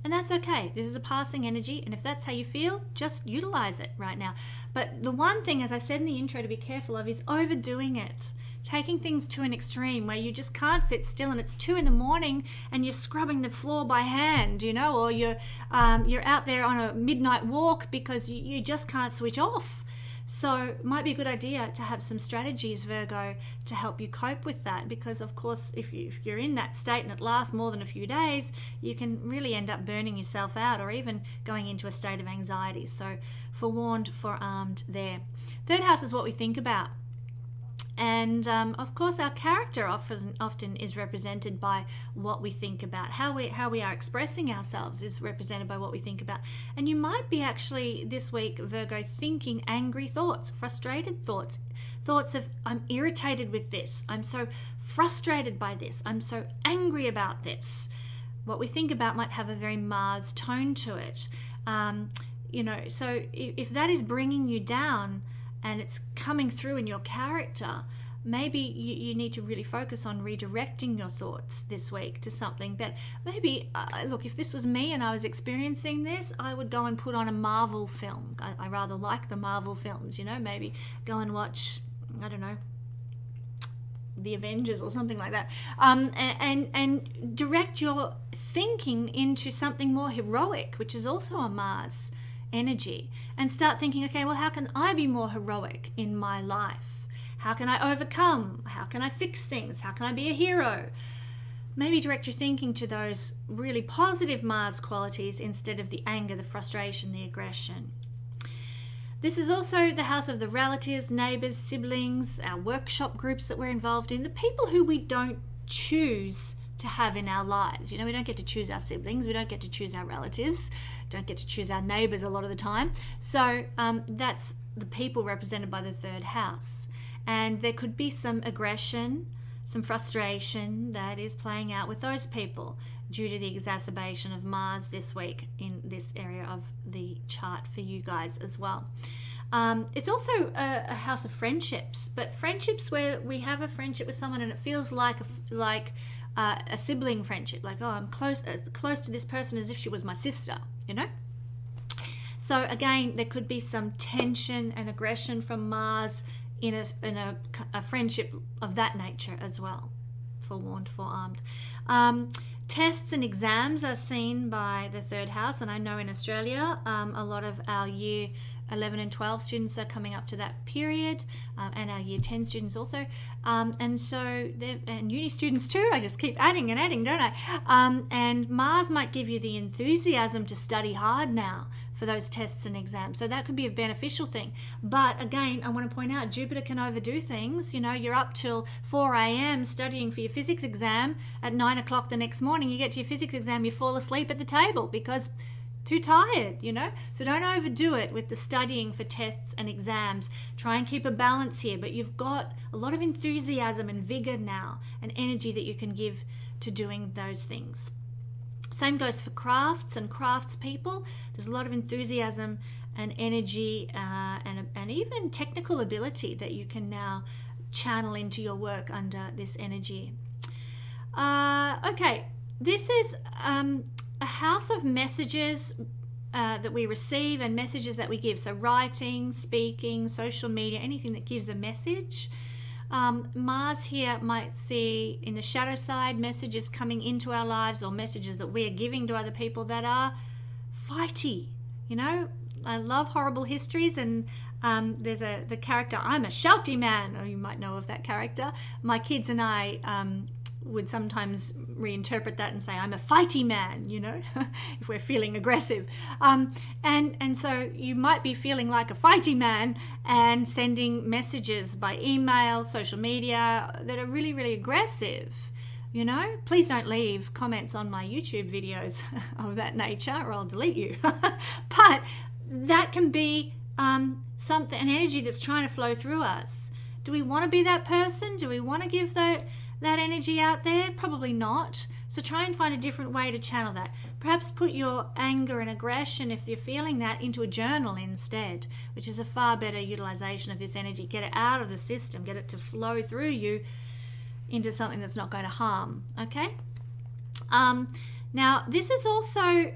And that's okay. This is a passing energy, and if that's how you feel, just utilize it right now. But the one thing, as I said in the intro, to be careful of is overdoing it. Taking things to an extreme where you just can't sit still, and it's 2 a.m. and you're scrubbing the floor by hand, or you're out there on a midnight walk because you just can't switch off. So it might be a good idea to have some strategies, Virgo, to help you cope with that, because of course if you're in that state and it lasts more than a few days, you can really end up burning yourself out or even going into a state of anxiety. So forewarned, forearmed there. 3rd house is what we think about. And of course, our character often is represented by what we think about. How we are expressing ourselves is represented by what we think about. And you might be actually this week, Virgo, thinking angry thoughts, frustrated thoughts, thoughts of I'm irritated with this, I'm so frustrated by this, I'm so angry about this. What we think about might have a very Mars tone to it. So if that is bringing you down, and it's coming through in your character, maybe you need to really focus on redirecting your thoughts this week to something better. Maybe, look, if this was me and I was experiencing this, I would go and put on a Marvel film. I rather like the Marvel films, maybe go and watch, I don't know, the Avengers or something like that, and direct your thinking into something more heroic, which is also a Mars energy, and start thinking, okay, well, how can I be more heroic in my life? How can I overcome? How can I fix things? How can I be a hero? Maybe direct your thinking to those really positive Mars qualities instead of the anger, the frustration, the aggression. This is also the house of the relatives, neighbors, siblings, our workshop groups that we're involved in, the people who we don't choose to have in our lives. We don't get to choose our siblings, we don't get to choose our relatives, don't get to choose our neighbors a lot of the time. So that's the people represented by the 3rd house. And there could be some aggression, some frustration that is playing out with those people due to the exacerbation of Mars this week in this area of the chart for you guys as well. It's also a house of friendships, but friendships where we have a friendship with someone and it feels like a sibling friendship, like, oh, I'm close to this person as if she was my sister, So again, there could be some tension and aggression from Mars in a friendship of that nature as well. Forewarned, forearmed. Tests and exams are seen by the 3rd house, and I know in Australia a lot of our year 11 and 12 students are coming up to that period, and our year 10 students also, and uni students too. I just keep adding and adding, don't I? And Mars might give you the enthusiasm to study hard now for those tests and exams, so that could be a beneficial thing. But again, I want to point out, Jupiter can overdo things. You're up till 4 a.m. studying for your physics exam. At 9 o'clock the next morning, you get to your physics exam, you fall asleep at the table because too tired, So don't overdo it with the studying for tests and exams. Try and keep a balance here, but you've got a lot of enthusiasm and vigor now and energy that you can give to doing those things. Same goes for crafts and crafts people. There's a lot of enthusiasm and energy and even technical ability that you can now channel into your work under this energy. Okay, this is a house of messages that we receive and messages that we give. So writing, speaking, social media, anything that gives a message. Mars here might see in the shadow side messages coming into our lives or messages that we are giving to other people that are fighty. I love horrible histories, and there's the character, I'm a shouty man, or you might know of that character. My kids and I would sometimes reinterpret that and say, I'm a fighty man, if we're feeling aggressive. And so you might be feeling like a fighty man and sending messages by email, social media that are really, really aggressive. Please don't leave comments on my YouTube videos of that nature or I'll delete you. But that can be an energy that's trying to flow through us. Do we want to be that person? Do we want to give that energy out there? Probably not. So try and find a different way to channel that. Perhaps put your anger and aggression, if you're feeling that, into a journal instead, which is a far better utilization of this energy. Get it out of the system, get it to flow through you into something that's not going to harm. Okay? Now, this is also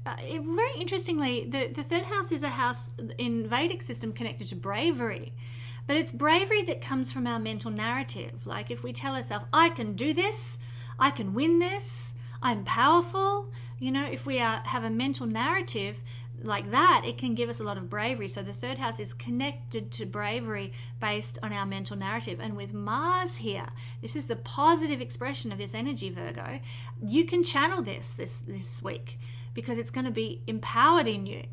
very interestingly, the third house is a house in Vedic system connected to bravery. But it's bravery that comes from our mental narrative. Like if we tell ourselves, I can do this, I can win this, I'm powerful. If we have a mental narrative like that, it can give us a lot of bravery. So the third house is connected to bravery based on our mental narrative. And with Mars here, this is the positive expression of this energy, Virgo. You can channel this week because it's going to be empowered in you.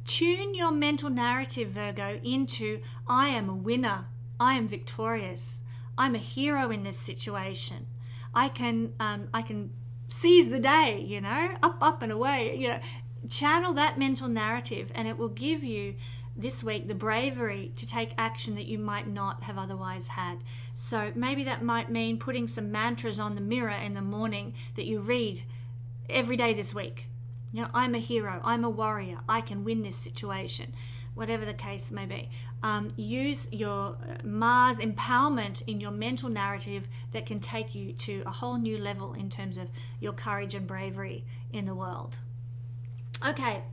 Tune your mental narrative, Virgo, into I am a winner, I am victorious, I'm a hero in this situation. I can seize the day, up and away, Channel that mental narrative and it will give you this week the bravery to take action that you might not have otherwise had. So maybe that might mean putting some mantras on the mirror in the morning that you read every day this week. I'm a hero, I'm a warrior, I can win this situation, whatever the case may be. Use your Mars empowerment in your mental narrative that can take you to a whole new level in terms of your courage and bravery in the world. Okay,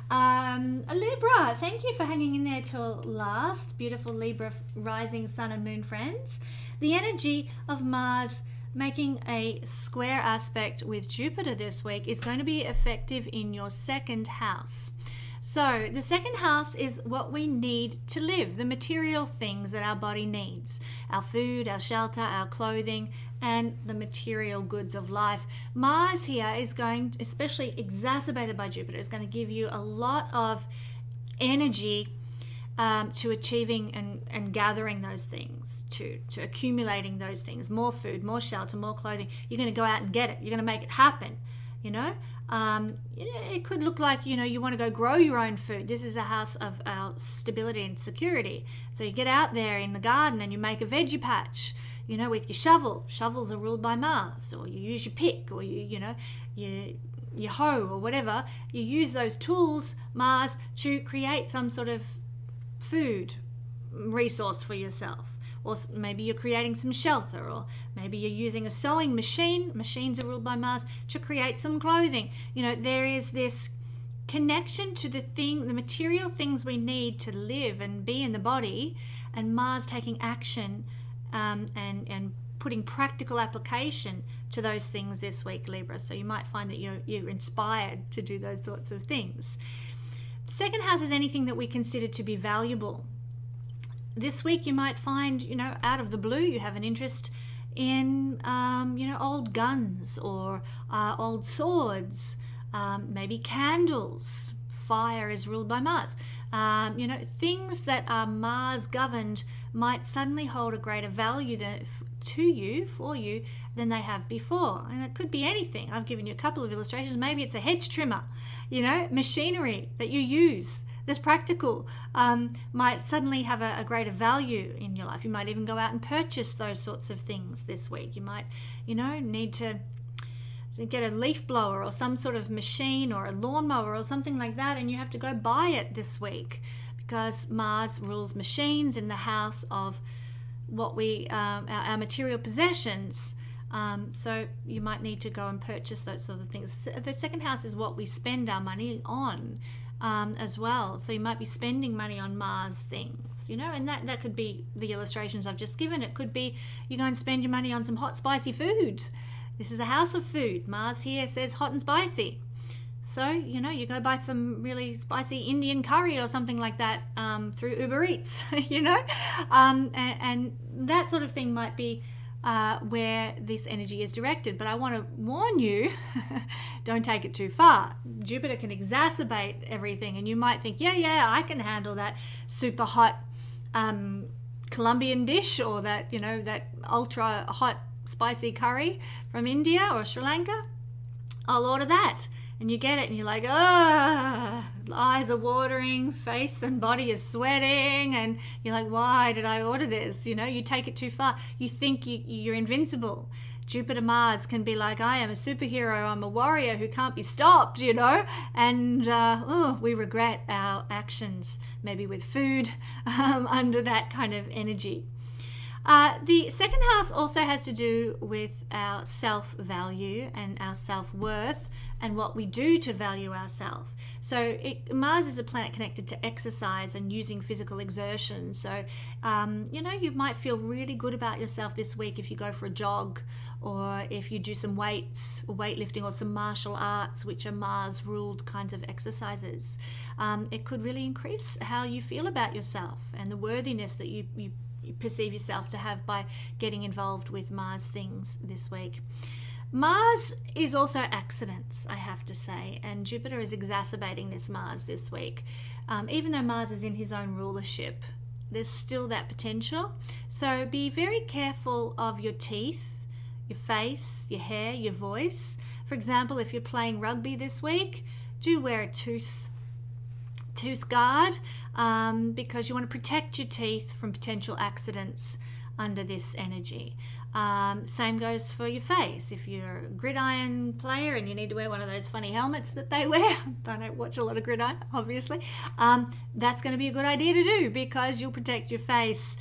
Libra, thank you for hanging in there till last. Beautiful Libra rising sun and moon friends. The energy of Mars making a square aspect with Jupiter this week is going to be effective in your second house. So the second house is what we need to live, the material things that our body needs, our food, our shelter, our clothing, and the material goods of life. Mars here is going, especially exacerbated by Jupiter, is going to give you a lot of energy to achieving and gathering those things, to accumulating those things, more food, more shelter, more clothing. You're going to go out and get it. You're going to make it happen, It could look like, you want to go grow your own food. This is a house of our stability and security. So you get out there in the garden and you make a veggie patch, with your shovel. Shovels are ruled by Mars. Or you use your pick, or your hoe, or whatever. You use those tools, Mars, to create some sort of food resource for yourself, or maybe you're creating some shelter, or maybe you're using a sewing machine. Machines are ruled by Mars, to create some clothing. There is this connection to the material things we need to live and be in the body, and Mars taking action and putting practical application to those things this week, Libra. So you might find that you're inspired to do those sorts of things. The second house is anything that we consider to be valuable. This week you might find, out of the blue, you have an interest in, old guns or old swords, maybe candles. Fire is ruled by Mars. Things that are Mars governed might suddenly hold a greater value for you than they have before. And it could be anything. I've given you a couple of illustrations. Maybe it's a hedge trimmer, machinery that you use that's practical, might suddenly have a greater value in your life. You might even go out and purchase those sorts of things this week. You might, need to get a leaf blower or some sort of machine or a lawnmower or something like that, and you have to go buy it this week because Mars rules machines in the house of what our material possessions. So you might need to go and purchase those sorts of things. The second house is what we spend our money on as well. So you might be spending money on Mars things, and that could be the illustrations I've just given. It could be you go and spend your money on some hot, spicy foods. This is a house of food. Mars here says hot and spicy. So, you go buy some really spicy Indian curry or something like that through Uber Eats, and that sort of thing might be where this energy is directed. But I want to warn you, don't take it too far. Jupiter can exacerbate everything, and you might think, yeah, I can handle that super hot Colombian dish, or that, that ultra hot spicy curry from India or Sri Lanka. I'll order that. And you get it and you're like, eyes are watering, face and body is sweating, and you're like, why did I order this? You take it too far. You think you're invincible. Jupiter Mars can be like, I am a superhero, I'm a warrior who can't be stopped, and we regret our actions, maybe with food, under that kind of energy. The second house also has to do with our self-value and our self-worth and what we do to value ourselves. So Mars is a planet connected to exercise and using physical exertion. So, you might feel really good about yourself this week if you go for a jog, or if you do some weights or weightlifting, or some martial arts, which are Mars-ruled kinds of exercises. It could really increase how you feel about yourself and the worthiness that you perceive yourself to have by getting involved with Mars things this week. Mars is also accidents, I have to say, and Jupiter is exacerbating this Mars this week. Even though Mars is in his own rulership, there's still that potential. So be very careful of your teeth, your face, your hair, your voice. For example, if you're playing rugby this week, do wear a tooth guard, because you want to protect your teeth from potential accidents under this energy. Same goes for your face. If you're a gridiron player and you need to wear one of those funny helmets that they wear, I don't watch a lot of gridiron, obviously, that's going to be a good idea to do, because you'll protect your face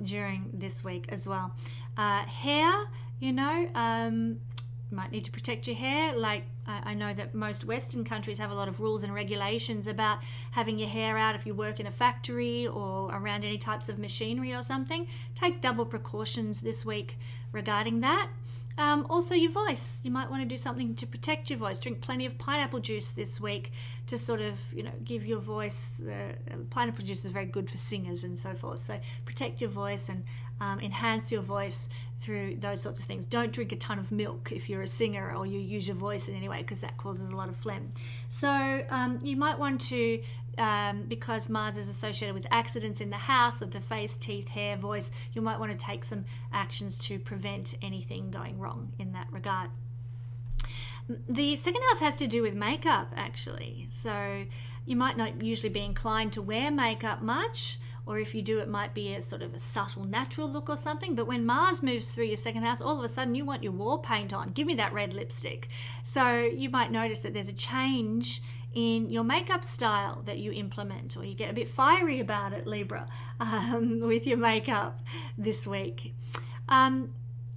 during this week as well. Hair, you might need to protect your hair. Like, I know that most Western countries have a lot of rules and regulations about having your hair out if you work in a factory or around any types of machinery or something. Take double precautions this week regarding that. Also your voice. You might want to do something to protect your voice. Drink plenty of pineapple juice this week to sort of, give your voice, pineapple juice is very good for singers and so forth. So protect your voice and enhance your voice through those sorts of things. Don't drink a ton of milk if you're a singer or you use your voice in any way, because that causes a lot of phlegm. So you might want to, because Mars is associated with accidents in the house of the face, teeth, hair, voice, you might want to take some actions to prevent anything going wrong in that regard. The second house has to do with makeup, actually. So you might not usually be inclined to wear makeup much, or if you do, it might be a sort of a subtle natural look or something. But when Mars moves through your second house, all of a sudden you want your war paint on. Give me that red lipstick. So you might notice that there's a change in your makeup style that you implement, or you get a bit fiery about it, Libra, with your makeup this week.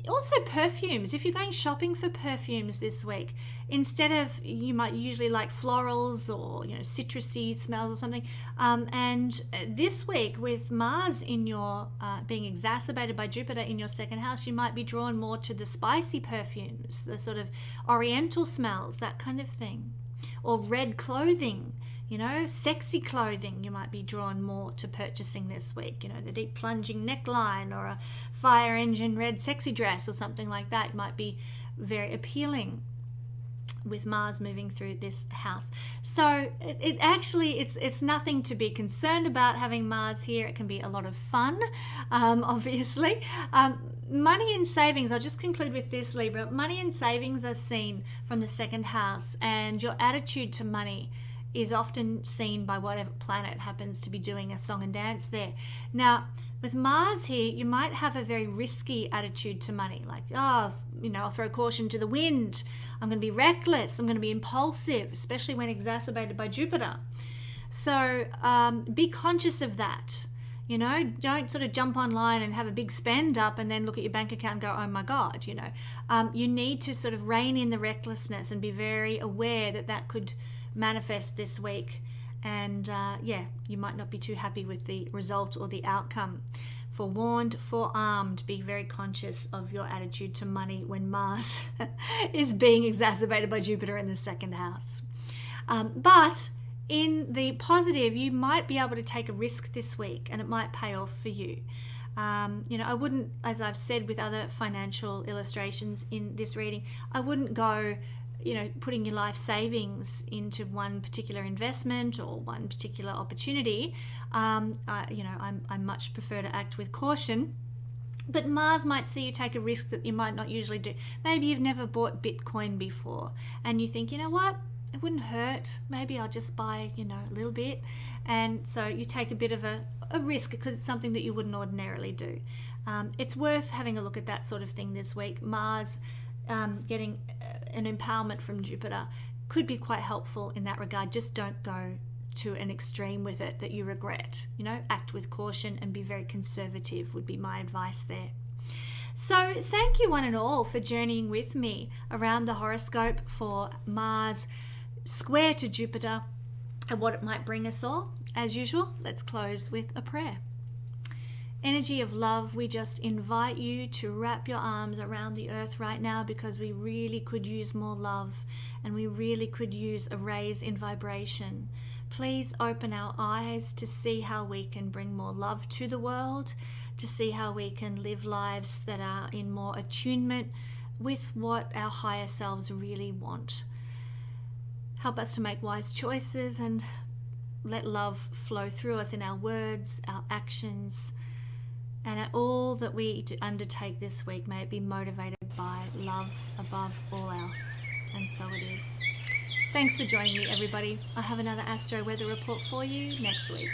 Also perfumes. If you're going shopping for perfumes this week, instead of, you might usually like florals or citrusy smells or something, and this week with Mars in your being exacerbated by Jupiter in your second house, you might be drawn more to the spicy perfumes, the sort of oriental smells, that kind of thing, or red clothing. Sexy clothing, you might be drawn more to purchasing this week. The deep plunging neckline or a fire engine red sexy dress or something like that might be very appealing with Mars moving through this house. So it's nothing to be concerned about having Mars here. It can be a lot of fun, obviously. Money and savings, I'll just conclude with this, Libra. Money and savings are seen from the second house, and your attitude to money is often seen by whatever planet happens to be doing a song and dance there. Now, with Mars here, you might have a very risky attitude to money, like, I'll throw caution to the wind. I'm going to be reckless. I'm going to be impulsive, especially when exacerbated by Jupiter. So be conscious of that. Don't sort of jump online and have a big spend up and then look at your bank account and go, oh my God, you need to sort of rein in the recklessness and be very aware that could manifest this week, and you might not be too happy with the result or the outcome. Forewarned, forearmed. Be very conscious of your attitude to money when Mars is being exacerbated by Jupiter in the second house. But in the positive, you might be able to take a risk this week and it might pay off for you. I wouldn't, as I've said with other financial illustrations in this reading, I wouldn't go, putting your life savings into one particular investment or one particular opportunity. I much prefer to act with caution. But Mars might see you take a risk that you might not usually do. Maybe you've never bought Bitcoin before and you think, you know what, it wouldn't hurt. Maybe I'll just buy, a little bit. And so you take a bit of a risk because it's something that you wouldn't ordinarily do. It's worth having a look at that sort of thing this week. Mars getting an empowerment from Jupiter could be quite helpful in that regard. Just don't go to an extreme with it that you regret. Act with caution and be very conservative would be my advice there. So thank you one and all for journeying with me around the horoscope for Mars square to Jupiter and what it might bring us all. As usual, let's close with a prayer. Energy of love, we just invite you to wrap your arms around the earth right now, because we really could use more love and we really could use a raise in vibration. Please open our eyes to see how we can bring more love to the world, to see how we can live lives that are in more attunement with what our higher selves really want. Help us to make wise choices and let love flow through us in our words, our actions, and all that we undertake this week. May it be motivated by love above all else. And so it is. Thanks for joining me, everybody. I have another Astro Weather Report for you next week.